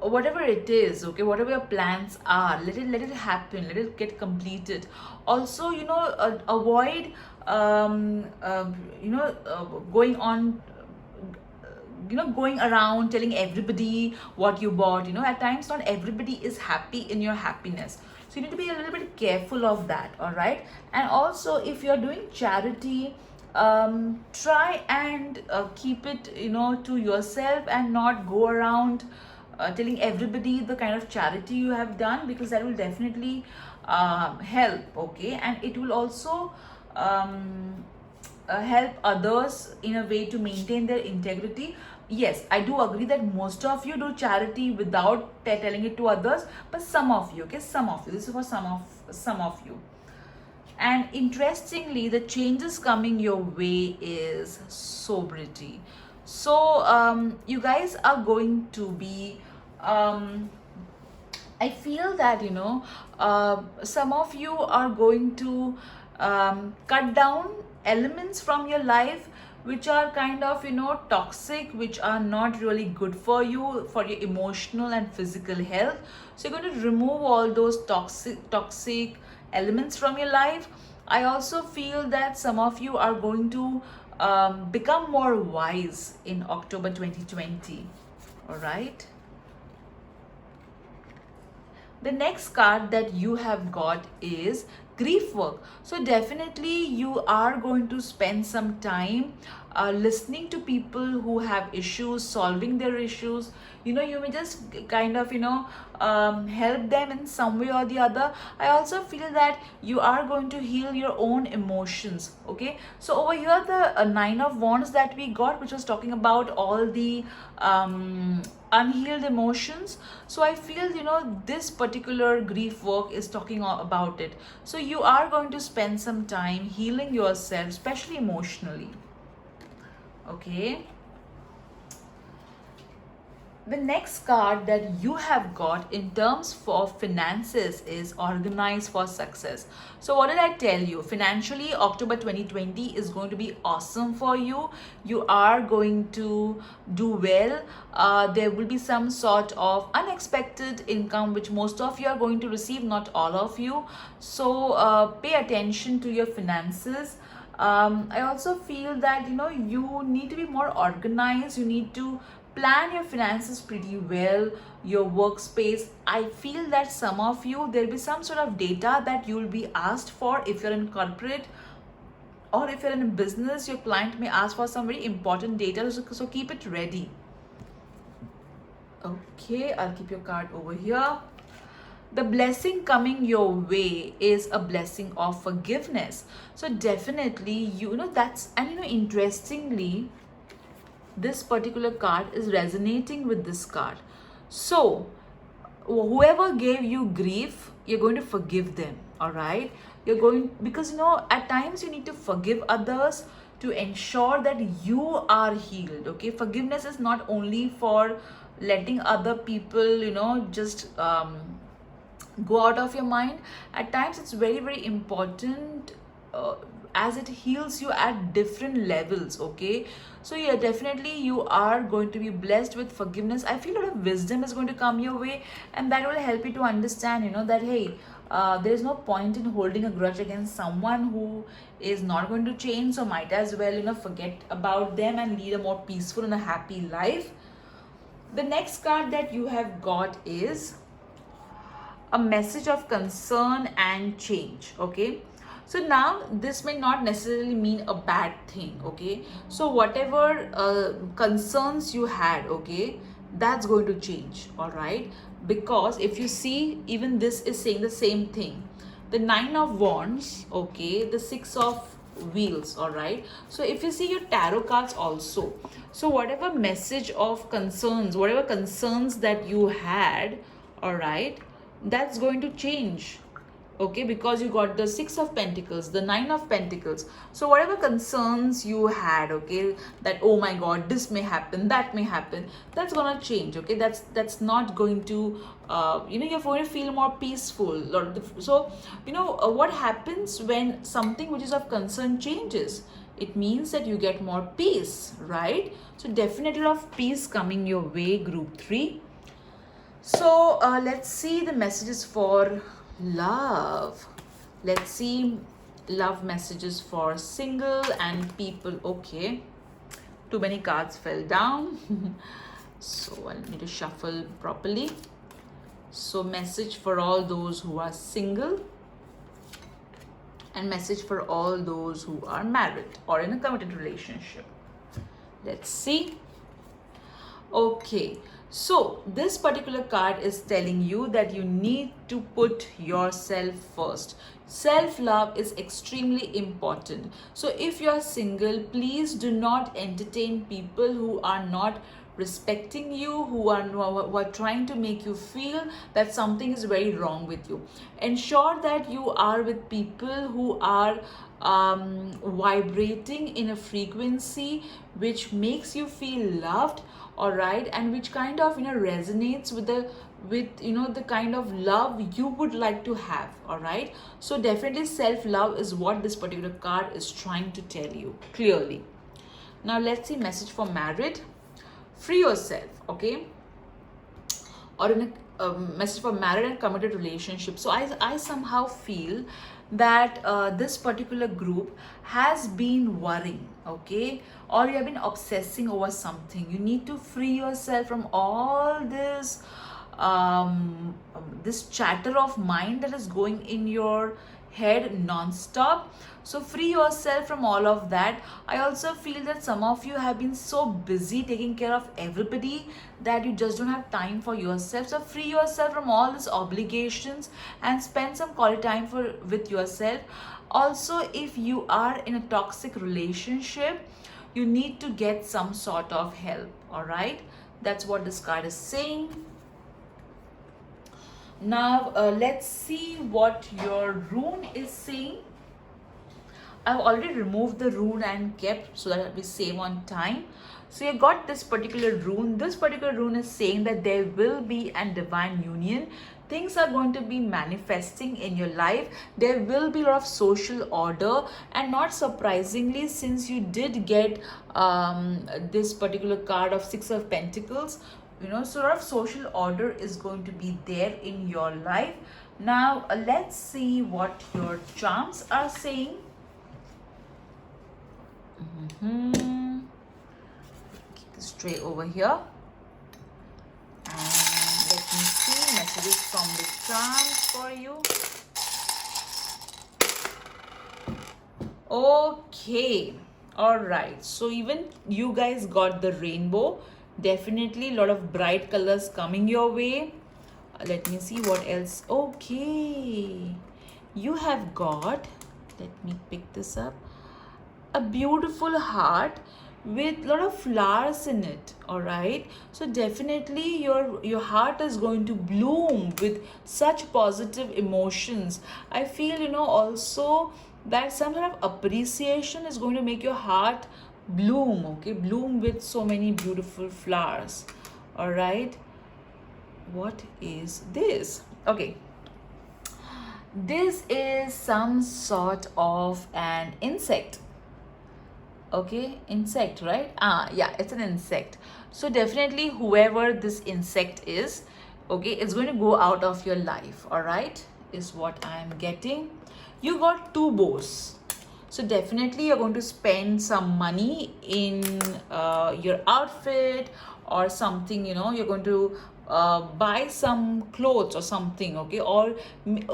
whatever it is, okay, whatever your plans are, let it happen, let it get completed. Also, avoid going on going around telling everybody what you bought. At times not everybody is happy in your happiness, so you need to be a little bit careful of that. All right, and also if you're doing charity, try and keep it to yourself and not go around telling everybody the kind of charity you have done, because that will definitely help. Okay, and it will also help others in a way to maintain their integrity. Yes, I do agree that most of you do charity without telling it to others, but some of you, okay, some of you, this is for some of you. And interestingly, the changes coming your way is sobriety. So you guys are going to be I feel that some of you are going to cut down elements from your life which are kind of toxic, which are not really good for you, for your emotional and physical health. So you're going to remove all those toxic elements from your life. I also feel that some of you are going to become more wise in October 2020. All right. The next card that you have got is grief work. So definitely you are going to spend some time listening to people who have issues, solving their issues. You may just kind of help them in some way or the other. I also feel that you are going to heal your own emotions. Okay, so over here the Nine of Wands that we got, which was talking about all the unhealed emotions. So I feel this particular grief work is talking about it. So you are going to spend some time healing yourself, especially emotionally. Okay, the next card that you have got in terms for finances is organize for success. So what did I tell you? Financially, October 2020 is going to be awesome for you. You are going to do well. There will be some sort of unexpected income which most of you are going to receive, not all of you. So pay attention to your finances. I also feel that you need to be more organized. You need to plan your finances pretty well, your workspace. I feel that some of you, there'll be some sort of data that you'll be asked for if you're in corporate, or if you're in a business, your client may ask for some very important data, so keep it ready. Okay, I'll keep your card over here. The blessing coming your way is a blessing of forgiveness. So definitely that's, and interestingly, this particular card is resonating with this card. So whoever gave you grief, you're going to forgive them. All right, you're going, because at times you need to forgive others to ensure that you are healed. Okay, forgiveness is not only for letting other people just go out of your mind. At times it's very, very important, as it heals you at different levels. Okay, so yeah, definitely you are going to be blessed with forgiveness. I feel a lot of wisdom is going to come your way, and that will help you to understand that, hey, there is no point in holding a grudge against someone who is not going to change. So might as well forget about them and lead a more peaceful and a happy life. The next card that you have got is a message of concern and change. Okay, so now this may not necessarily mean a bad thing. Okay, so whatever concerns you had, okay, that's going to change. All right, because if you see, even this is saying the same thing. The Nine of Wands, okay, the Six of Wheels. All right, so if you see your tarot cards also, so whatever message of concerns, whatever concerns that you had, all right, that's going to change. Okay, because you got the Six of Pentacles, the Nine of Pentacles. So whatever concerns you had, okay, that oh my god, this may happen, that may happen, that's gonna change. Okay, that's not going to you're going to feel more peaceful. So what happens when something which is of concern changes? It means that you get more peace, right? So definitely a lot of peace coming your way, group 3. So let's see the messages for love. Let's see love messages for single and people. Okay, too many cards fell down. So I need to shuffle properly. So message for all those who are single, and message for all those who are married or in a committed relationship. Let's see. Okay, so this particular card is telling you that you need to put yourself first. Self-love is extremely important. So if you're single, please do not entertain people who are not respecting you, who are trying to make you feel that something is very wrong with you. Ensure that you are with people who are vibrating in a frequency which makes you feel loved, all right, and which kind of resonates with the kind of love you would like to have. All right, so definitely self-love is what this particular card is trying to tell you clearly. Now let's see message for married. Free yourself. Okay, or in a message for married and committed relationship. So I somehow feel that this particular group has been worrying, okay, or you have been obsessing over something. You need to free yourself from all this this chatter of mind that is going in your head non-stop. So free yourself from all of that. I also feel that some of you have been so busy taking care of everybody that you just don't have time for yourself. So free yourself from all these obligations and spend some quality time with yourself. Also, if you are in a toxic relationship, you need to get some sort of help. All right, that's what this card is saying. Now let's see what your rune is saying. I've already removed the rune and kept so that we save on time. So you got this particular rune. This particular rune is saying that there will be a divine union. Things are going to be manifesting in your life. There will be a lot of social order, and not surprisingly, since you did get this particular card of Six of Pentacles, you know, sort of social order is going to be there in your life. Now let's see what your charms are saying. Keep this tray over here, and let me see messages from the charms for you. Okay, all right, so even you guys got the rainbow. Definitely a lot of bright colors coming your way. Let me see what else. Okay, you have got, let me pick this up, a beautiful heart with a lot of flowers in it. All right, so definitely your heart is going to bloom with such positive emotions. I feel, you know, also that some sort of appreciation is going to make your heart bloom. Okay, bloom with so many beautiful flowers. All right, what is this? Okay, this is some sort of an insect. Okay, insect, right? Yeah, it's an insect. So definitely whoever this insect is, okay, it's going to go out of your life. All right, is what I'm getting. You got two bows. So definitely you're going to spend some money in your outfit or something, you know, you're going to buy some clothes or something. Okay, or and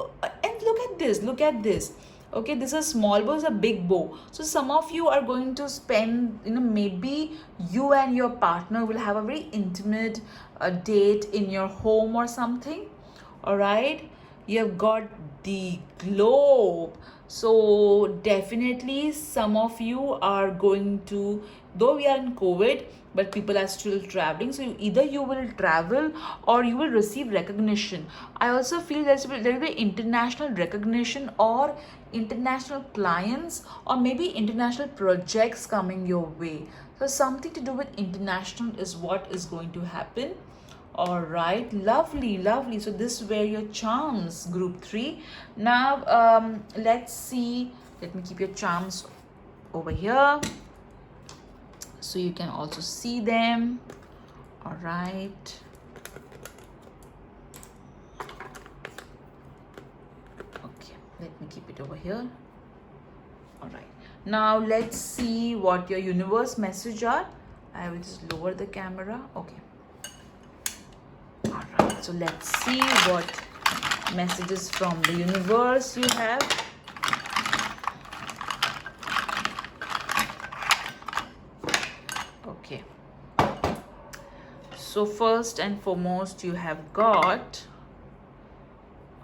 look at this. Okay, this is small bow, is a big bow. So some of you are going to spend, you know, maybe you and your partner will have a very intimate date in your home or something. All right, you have got the globe. So definitely some of you are going to, though we are in COVID, but people are still traveling, so either you will travel or you will receive recognition. I also feel there will be international recognition or international clients or maybe international projects coming your way. So something to do with international is what is going to happen. All right, lovely, lovely. So this were your charms, group 3. Now let's see, let me keep your charms over here so you can also see them. All right, okay, let me keep it over here. All right, now let's see what your universe message are. I will just lower the camera. Okay, all right, so let's see what messages from the universe you have. Okay, so first and foremost you have got,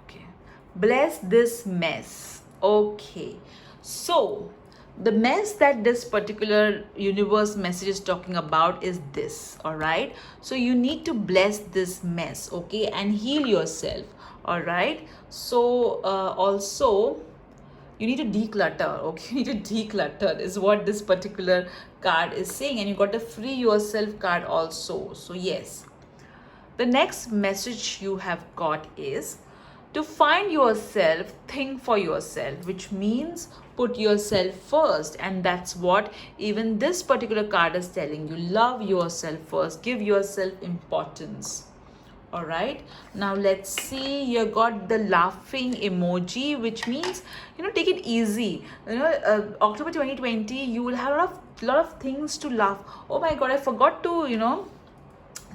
okay, bless this mess. Okay, so the mess that this particular universe message is talking about is this. All right, so you need to bless this mess, okay, and heal yourself. All right, so also you need to declutter. Okay, you need to declutter is what this particular card is saying, and you got a free yourself card also. So yes, the next message you have got is to find yourself, think for yourself, which means put yourself first. And that's what even this particular card is telling you. Love yourself first, give yourself importance. All right, now let's see, you got the laughing emoji, which means, you know, take it easy. You know, October 2020 you will have a lot of things to laugh. Oh my god, I forgot to, you know,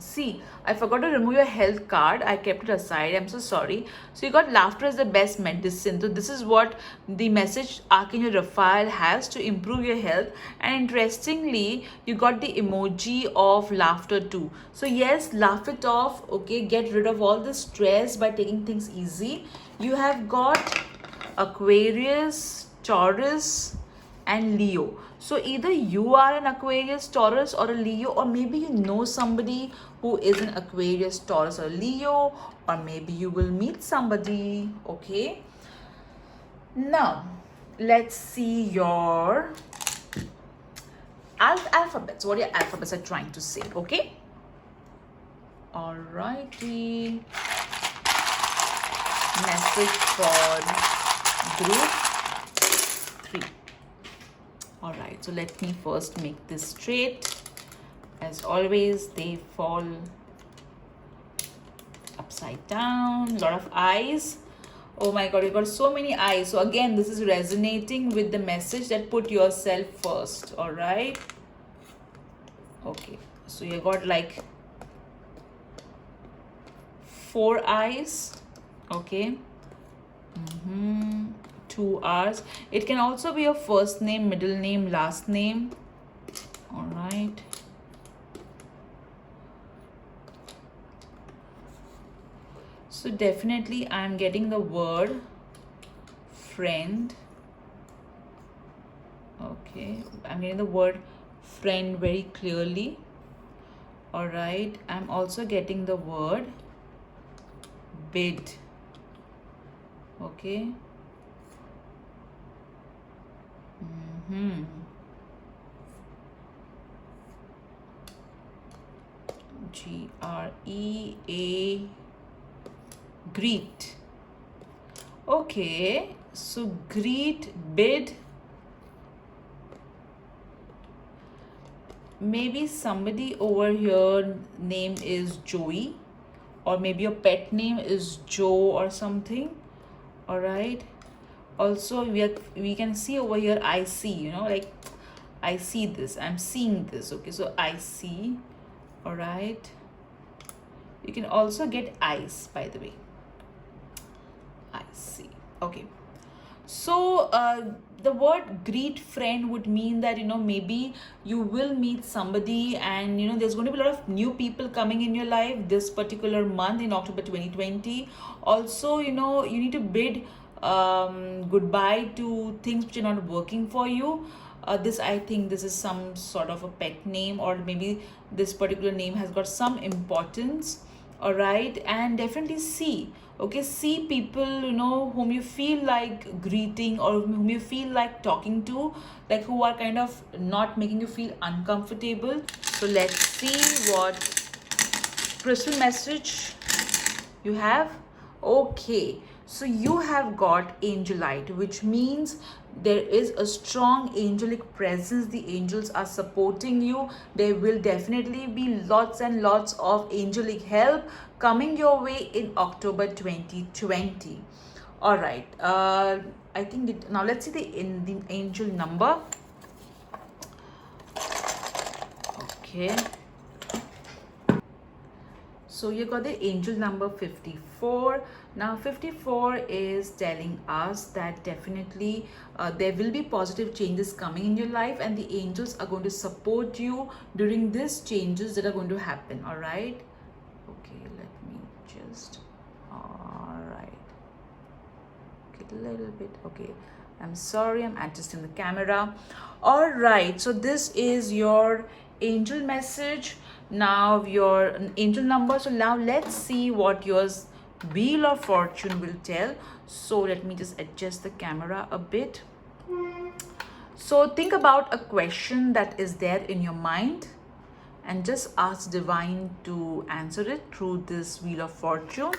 See, I forgot to remove your health card. I kept it aside. I'm so sorry. So you got laughter is the best medicine. So this is what the message Archangel Raphael has to improve your health. And interestingly, you got the emoji of laughter too. So yes, laugh it off. Okay, get rid of all the stress by taking things easy. You have got Aquarius, Taurus, and Leo. So either you are an Aquarius, Taurus, or a Leo, or maybe you know somebody who is an Aquarius, Taurus, or Leo, or maybe you will meet somebody. Okay. Now, let's see your alphabets. What your alphabets are trying to say. Okay. Alrighty. Message for group 3. Alright, so let me first make this straight. As always, they fall upside down. Lot of eyes. Oh my god, you got so many eyes. So again, this is resonating with the message that put yourself first. Alright. Okay, so you got like 4 eyes. Okay. 2 R's. It can also be your first name, middle name, last name. All right. So definitely I'm getting the word friend. Okay, I'm getting the word friend very clearly. All right, I'm also getting the word bid. Okay. G-R-E-A, greet. Okay, so greet, bid. Maybe somebody over here name is Joey, or maybe your pet name is Joe or something. All right. Also, we can see over here, I see, you know, like I see this, I'm seeing this. Okay, so I see. All right. You can also get eyes, by the way. I see. Okay. So the word greet friend would mean that, you know, maybe you will meet somebody, and you know there's going to be a lot of new people coming in your life this particular month in October 2020. Also, you know, you need to bid goodbye to things which are not working for you. This, I think this is some sort of a pet name, or maybe this particular name has got some importance. All right. And definitely see, okay, see people, you know, whom you feel like greeting, or whom you feel like talking to, like who are kind of not making you feel uncomfortable. So let's see what crystal message you have. Okay, so you have got angelite, which means there is a strong angelic presence. The angels are supporting you. There will definitely be lots and lots of angelic help coming your way in October 2020. All right, I think now let's see the angel number. Okay, so you got the angel number 54. Now 54 is telling us that definitely there will be positive changes coming in your life, and the angels are going to support you during these changes that are going to happen. All right. Okay, let me just, all right, get a little bit. Okay, I'm sorry, I'm adjusting the camera. All right, so this is your angel message. Now your angel number. So now let's see what yours wheel of fortune will tell. So let me just adjust the camera a bit. So think about a question that is there in your mind, and just ask divine to answer it through this wheel of fortune.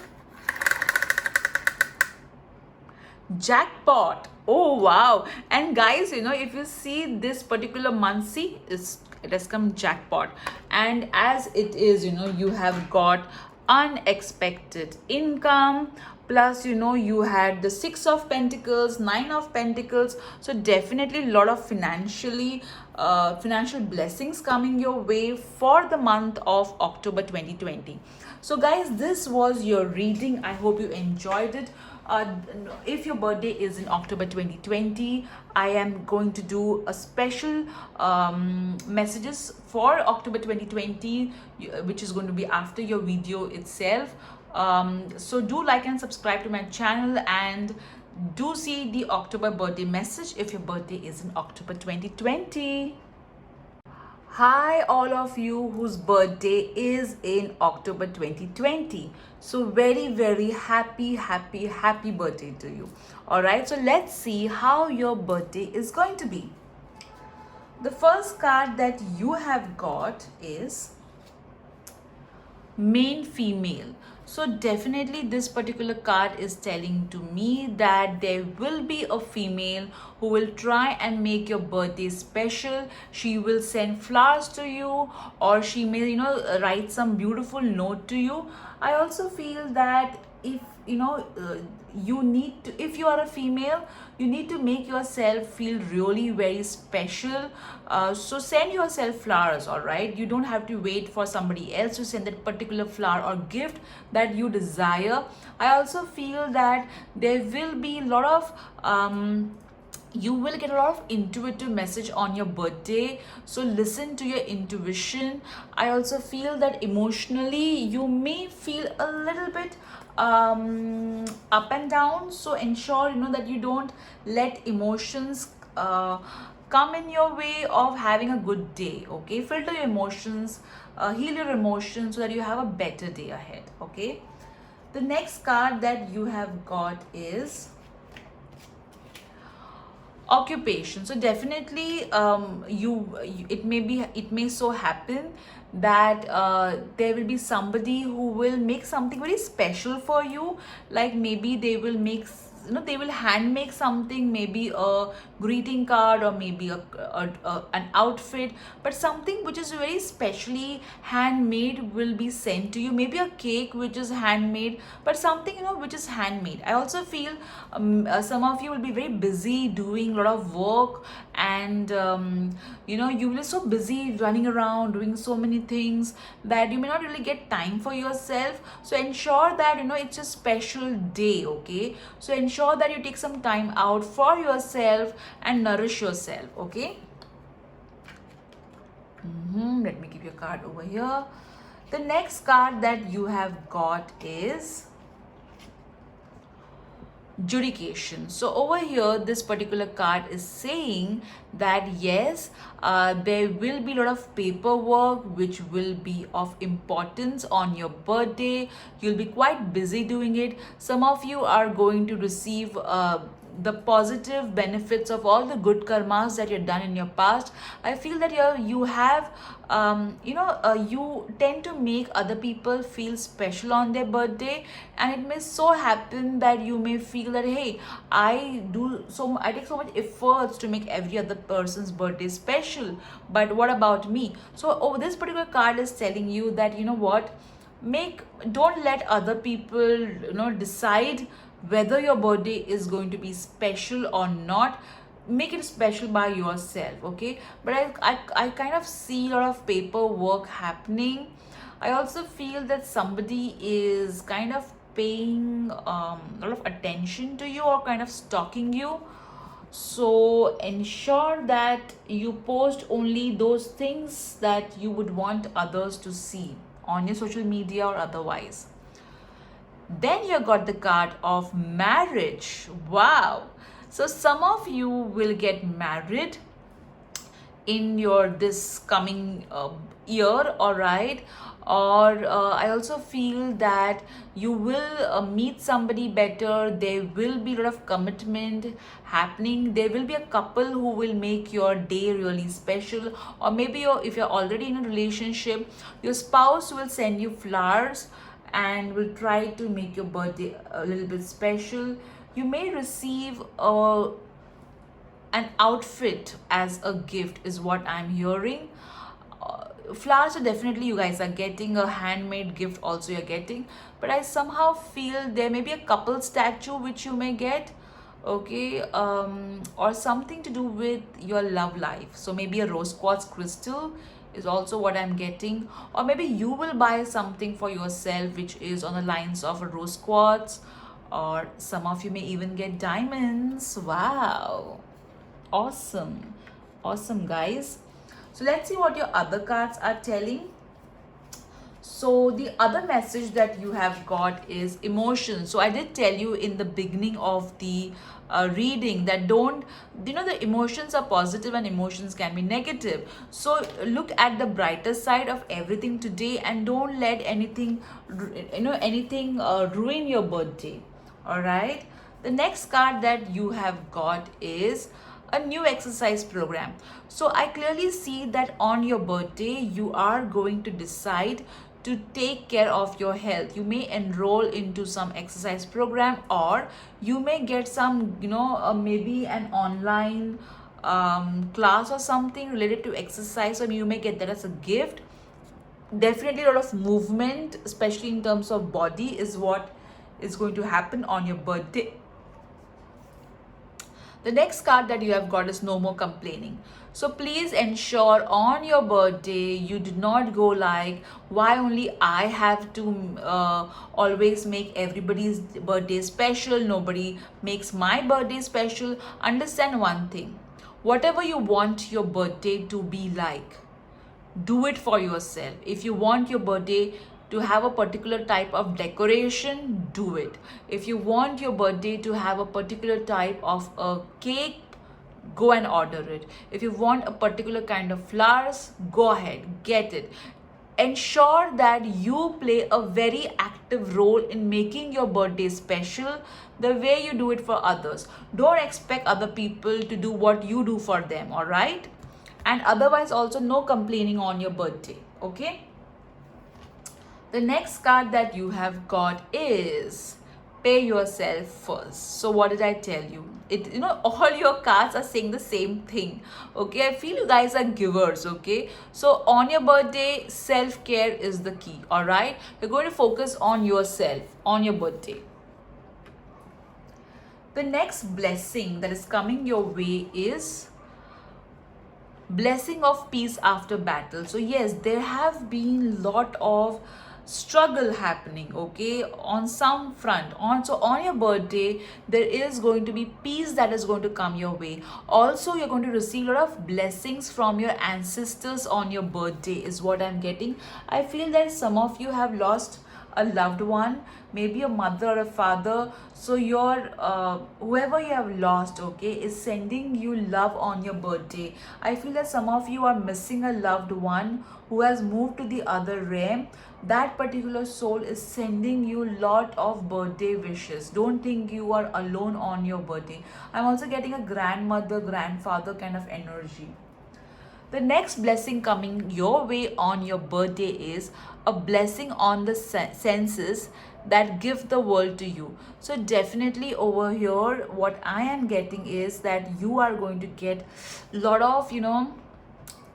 Jackpot. Oh wow. And guys, you know, if you see this particular month, see, it has come jackpot. And as it is, you know, you have got unexpected income, plus you had the 6 of pentacles, 9 of pentacles, so definitely a lot of financial blessings coming your way for the month of October 2020. So guys, this was your reading. I hope you enjoyed it. If your birthday is in October 2020, I am going to do a special messages for October 2020, which is going to be after your video itself. So do like and subscribe to my channel, and do see the October birthday message if your birthday is in October 2020. Hi, all of you whose birthday is in October 2020. So very happy birthday to you. All right, so let's see how your birthday is going to be. The first card that you have got is main female. So definitely this particular card is telling to me that there will be a female who will try and make your birthday special. She will send flowers to you, or she may write some beautiful note to you. I also feel that if you need to, if you are a female, you need to make yourself feel really very special. So send yourself flowers. All right, you don't have to wait for somebody else to send that particular flower or gift that you desire. I also feel that there will be a lot of you will get a lot of intuitive message on your birthday, so listen to your intuition. I also feel that emotionally you may feel a little bit up and down, so ensure that you don't let emotions come in your way of having a good day. Okay, filter your emotions, heal your emotions, so that you have a better day ahead. Okay, the next card that you have got is occupation. So definitely it may so happen that there will be somebody who will make something very special for you. Like maybe they will make, they will hand make something, maybe a greeting card, or maybe an outfit, but something which is very specially handmade will be sent to you. Maybe a cake which is handmade, but something which is handmade. I also feel some of you will be very busy doing a lot of work, and you will be so busy running around doing so many things that you may not really get time for yourself. So ensure that it's a special day. Okay, so ensure that you take some time out for yourself and nourish yourself. Okay, let me keep your card over here. The next card that you have got is judication. So over here this particular card is saying that yes, there will be a lot of paperwork which will be of importance on your birthday. You'll be quite busy doing it. Some of you are going to receive the positive benefits of all the good karmas that you've done in your past. I feel that you have you tend to make other people feel special on their birthday, and it may so happen that you may feel that, hey, I take so much efforts to make every other person's birthday special, but what about me? So this particular card is telling you that don't let other people decide whether your birthday is going to be special or not. Make it special by yourself. Okay, but I kind of see a lot of paperwork happening. I also feel that somebody is kind of paying a lot of attention to you, or kind of stalking you. So ensure that you post only those things that you would want others to see on your social media or otherwise. Then you got the card of marriage. Wow. So some of you will get married in your this coming year. All right, or I also feel that you will meet somebody better. There will be a lot of commitment happening. There will be a couple who will make your day really special, or maybe if you're already in a relationship, your spouse will send you flowers and will try to make your birthday a little bit special. You may receive an outfit as a gift, is what I'm hearing. flowers are definitely you guys are getting, a handmade gift also you're getting, but I somehow feel there may be a couple statue which you may get, okay, or something to do with your love life. So maybe a rose quartz crystal is also what I'm getting, or maybe you will buy something for yourself which is on the lines of a rose quartz, or some of you may even get diamonds. Wow, awesome, awesome, guys. So let's see what your other cards are telling. So the other message that you have got is emotions. So I did tell you in the beginning of the reading that don't, you know, the emotions are positive and emotions can be negative. So look at the brighter side of everything today and don't let anything, anything ruin your birthday. All right. The next card that you have got is a new exercise program. So I clearly see that on your birthday, you are going to decide to take care of your health. You may enroll into some exercise program, or you may get some, maybe an online class or something related to exercise, or you may get that as a gift. Definitely a lot of movement, especially in terms of body, is what is going to happen on your birthday. The next card that you have got is no more complaining. So please ensure on your birthday you do not go like, why only I have to always make everybody's birthday special, nobody makes my birthday special. Understand one thing, whatever you want your birthday to be like, do it for yourself. If you want your birthday to have a particular type of decoration, do it. If you want your birthday to have a particular type of a cake, go and order it. If you want a particular kind of flowers, go ahead, get it. Ensure that you play a very active role in making your birthday special the way you do it for others. Don't expect other people to do what you do for them, all right? And otherwise also no complaining on your birthday, okay? The next card that you have got is pay yourself first. So what did I tell you? All your cards are saying the same thing, okay? I feel you guys are givers, okay? So on your birthday, self-care is the key, all right? You're going to focus on yourself on your birthday. The next blessing that is coming your way is blessing of peace after battle. So yes, there have been lot of struggle happening, okay, on some front. On your birthday, there is going to be peace that is going to come your way. Also, you're going to receive a lot of blessings from your ancestors on your birthday is what I'm getting. I feel that some of you have lost a loved one, maybe a mother or a father. So your whoever you have lost, okay, is sending you love on your birthday. I feel that some of you are missing a loved one who has moved to the other realm. That particular soul is sending you lot of birthday wishes. Don't think you are alone on your birthday. I'm also getting a grandmother, grandfather kind of energy. The next blessing coming your way on your birthday is a blessing on the senses that give the world to you. So definitely over here, what I am getting is that you are going to get a lot of,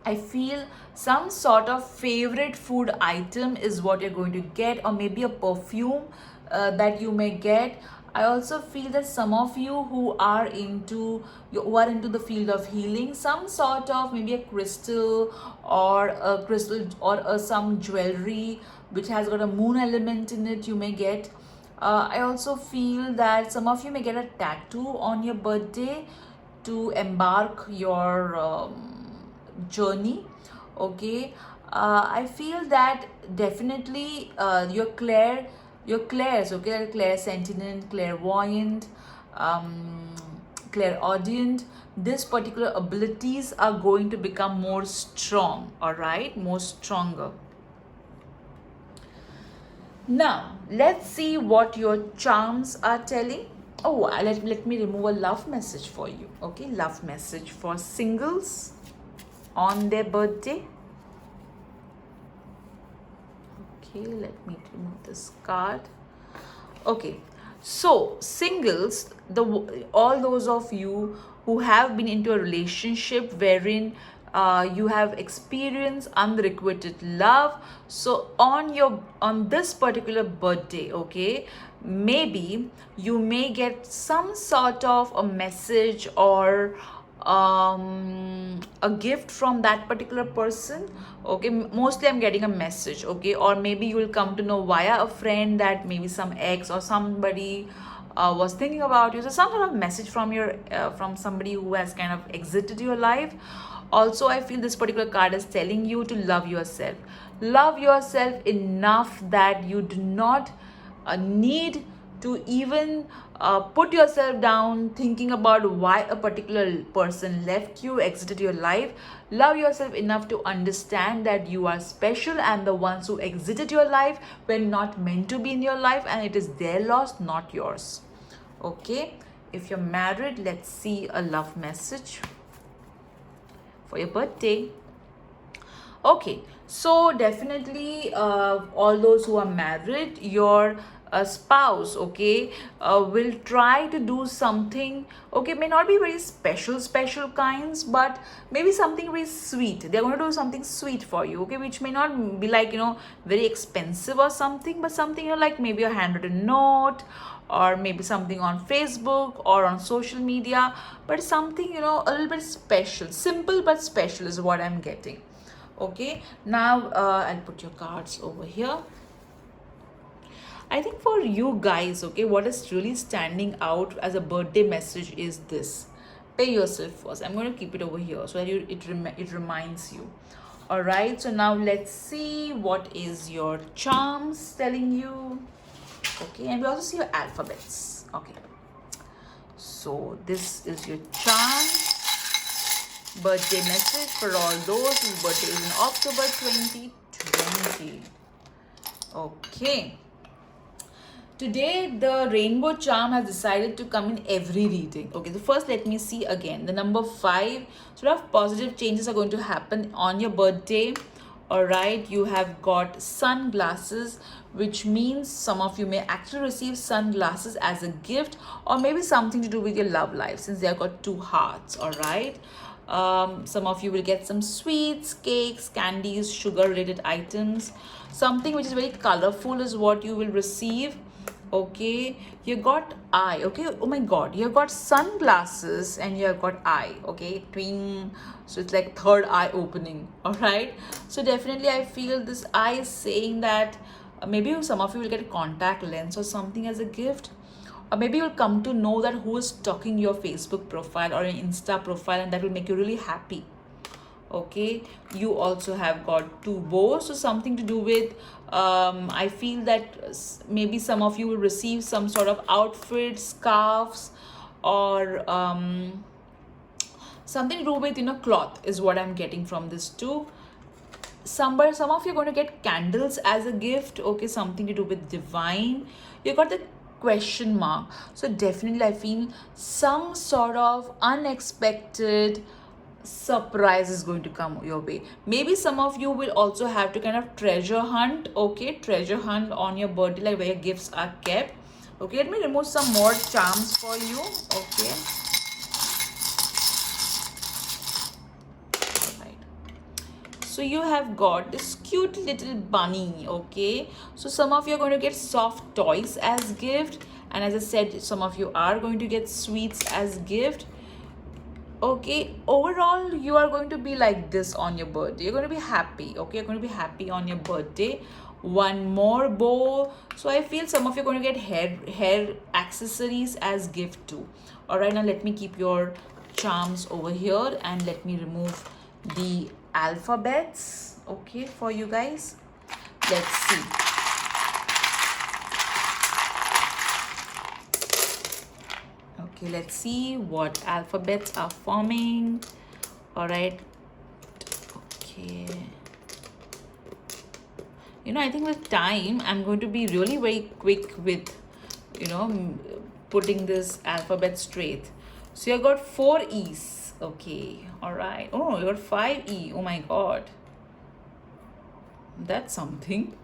I feel some sort of favorite food item is what you're going to get, or maybe a perfume that you may get. I also feel that some of you who are into the field of healing, some sort of maybe a crystal or some jewelry which has got a moon element in it, you may get. I also feel that some of you may get a tattoo on your birthday to embark your journey, okay? I feel that definitely your clairs, okay, clairsentient, clairvoyant, clairaudient, this particular abilities are going to become more strong, all right, more stronger. Now let's see what your charms are telling. Oh, let me remove a love message for you, okay? Love message for singles on their birthday. Okay, let me remove this card. Okay, so singles, all those of you who have been into a relationship wherein you have experienced unrequited love. So on this particular birthday, okay, maybe you may get some sort of a message or a gift from that particular person. Okay, mostly I'm getting a message. Okay, or maybe you will come to know via a friend that maybe some ex or somebody was thinking about you. So some sort of message from your from somebody who has kind of exited your life. Also, I feel this particular card is telling you to love yourself. Love yourself enough that you do not need to even put yourself down thinking about why a particular person left you, exited your life. Love yourself enough to understand that you are special, and the ones who exited your life were not meant to be in your life, and it is their loss, not yours. Okay, if you're married, let's see a love message for your birthday. Okay, so definitely all those who are married, your spouse, okay, will try to do something, okay, may not be very special kinds, but maybe something very sweet. They're going to do something sweet for you, okay, which may not be like, very expensive or something, but something, like maybe a handwritten note, or maybe something on Facebook or on social media, but something, a little bit special. Simple but special is what I'm getting. Okay, now I'll put your cards over here. I think for you guys, okay, what is really standing out as a birthday message is this: pay yourself first. I'm going to keep it over here so that it reminds you. All right, so now let's see what is your charms telling you. Okay, and we also see your alphabets. Okay, so this is your charm birthday message for all those whose birthday is in October 2020. Okay. Today, the rainbow charm has decided to come in every reading. Okay, so first let me see again. The number 5, sort of positive changes are going to happen on your birthday. All right, you have got sunglasses, which means some of you may actually receive sunglasses as a gift, or maybe something to do with your love life, since they have got 2 hearts. All right. Some of you will get some sweets, cakes, candies, sugar related items. Something which is very colorful is what you will receive. Okay, you got eye. Okay, oh my god, you have got sunglasses and you have got eye. Okay, twin, so it's like third eye opening. All right, so definitely I feel this eye is saying that maybe some of you will get a contact lens or something as a gift, or maybe you'll come to know that who is stalking your Facebook profile or an Insta profile, and that will make you really happy. Okay, you also have got 2 bows, so something to do with I feel that maybe some of you will receive some sort of outfit, scarves, or something to do with cloth is what I'm getting from this too. Some of you are going to get candles as a gift. Okay, something to do with divine. You got the question mark, so definitely I feel some sort of unexpected surprise is going to come your way. Maybe some of you will also have to kind of treasure hunt. Okay, treasure hunt on your birthday, like where your gifts are kept. Okay, let me remove some more charms for you. Okay, all right, so you have got this cute little bunny. Okay, so some of you are going to get soft toys as gift, and as I said, some of you are going to get sweets as gift. Okay, overall you are going to be like this on your birthday. You're going to be happy. Okay, you're going to be happy on your birthday. One more bow, so I feel some of you are going to get hair accessories as gift too. All right, now let me keep your charms over here and let me remove the alphabets, okay, for you guys. Let's see. Okay, let's see what alphabets are forming. All right. Okay. I think with time, I'm going to be really very quick with, putting this alphabet straight. So you got 4 E's. Okay. All right. Oh, you got 5 E. Oh my God. That's something.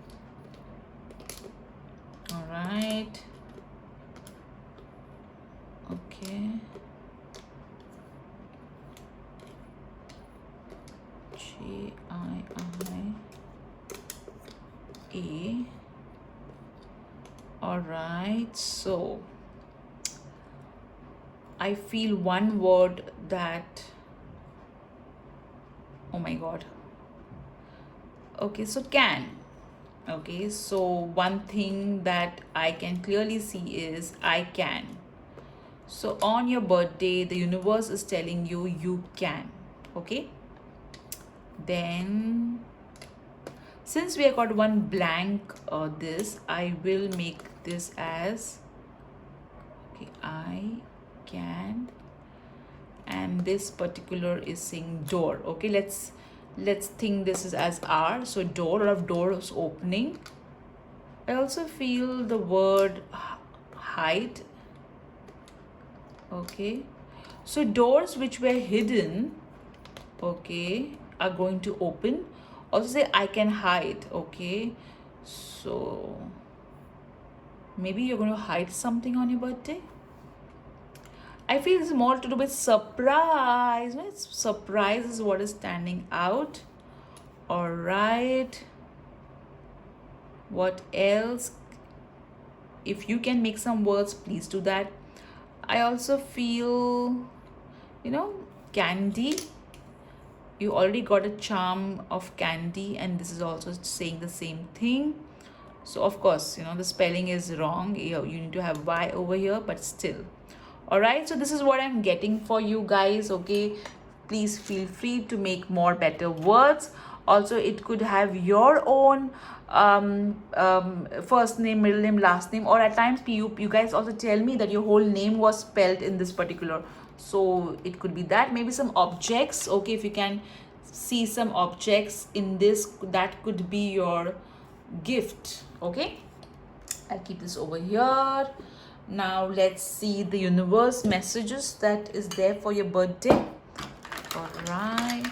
All right. Okay. KIIA. All right, so I feel one word that, oh my god. Okay, so can. Okay, so one thing that I can clearly see is I can. So on your birthday, the universe is telling you you can. Okay, then since we have got one blank this, I will make this as, okay, I can, and this particular is saying door. Okay, let's think this is as R. So door, a lot of doors opening. I also feel the word height. Okay, so doors which were hidden, okay, are going to open. Also say I can hide. Okay, so maybe you're going to hide something on your birthday. I feel it's more to do with surprise. Surprise is what is standing out. All right, what else? If you can make some words, please do that. I also feel, candy. You already got a charm of candy, and this is also saying the same thing. So of course, the spelling is wrong. You need to have Y over here, but still. All right, so this is what I'm getting for you guys. Okay, please feel free to make more better words. Also, it could have your own first name, middle name, last name, or at times you guys also tell me that your whole name was spelled in this particular. So it could be that. Maybe some objects. Okay, if you can see some objects in this, that could be your gift. Okay, I'll keep this over here. Now let's see the universe messages that is there for your birthday. All right.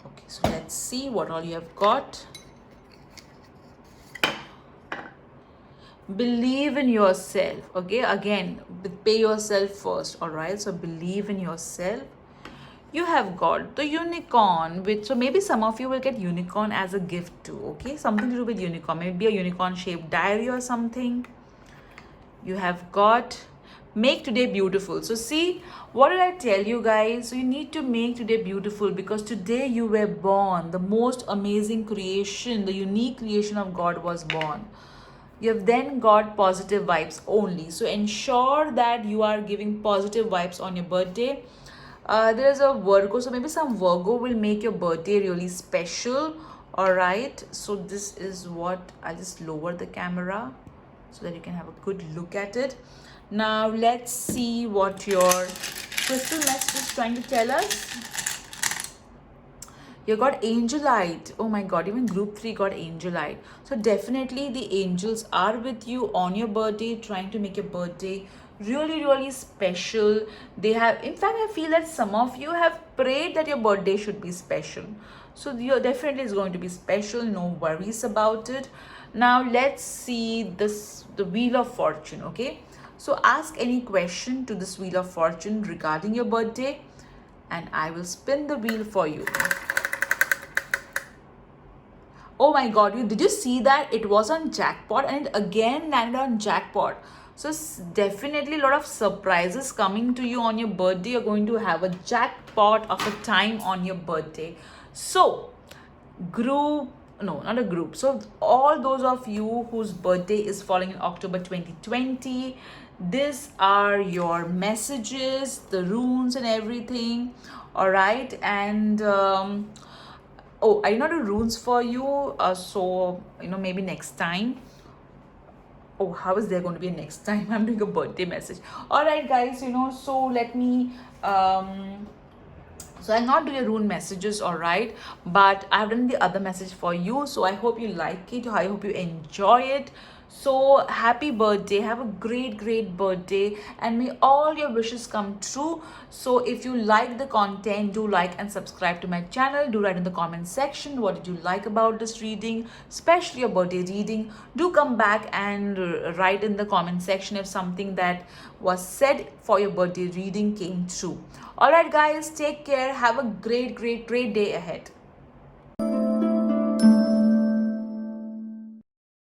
Okay, so let's see what all you have got. Believe in yourself. Okay, again, pay yourself first. All right, so believe in yourself. You have got the unicorn, so maybe some of you will get unicorn as a gift too. Okay, something to do with unicorn, maybe a unicorn shaped diary or something. You have got make today beautiful. So see, what did I tell you guys? So you need to make today beautiful, because today you were born. The most amazing creation, the unique creation of God was born. You have then got positive vibes only. So ensure that you are giving positive vibes on your birthday. There's a Virgo, so maybe some Virgo will make your birthday really special. All right, so this is what, I'll just lower the camera so that you can have a good look at it. Now let's see what your crystal message is trying to tell us. You got Angelite. Oh my god, even group 3 got Angelite. So definitely the angels are with you on your birthday, trying to make your birthday really special. They have, in fact, I feel that some of you have prayed that your birthday should be special. So your definitely is going to be special. No worries about it. Now let's see the Wheel of Fortune. Okay, so ask any question to this Wheel of Fortune regarding your birthday, and I will spin the wheel for you. Oh my god, did you see that? It was on jackpot and it again landed on jackpot. So definitely a lot of surprises coming to you on your birthday. You're going to have a jackpot of a time on your birthday. So not a group. So all those of you whose birthday is falling in October 2020, these are your messages, the runes and everything. All right. And oh, I know the runes for you. So maybe next time. Oh, how is there going to be a next time? I'm doing a birthday message. All right, guys, so let me, so I'll not do your rune messages, all right, but I've done the other message for you. So I hope you like it. I hope you enjoy it. So happy birthday, have a great birthday, and may all your wishes come true. So if you like the content, do like and subscribe to my channel. Do write in the comment section what did you like about this reading, especially your birthday reading. Do come back and write in the comment section if something that was said for your birthday reading came true. All right guys, take care, have a great day ahead.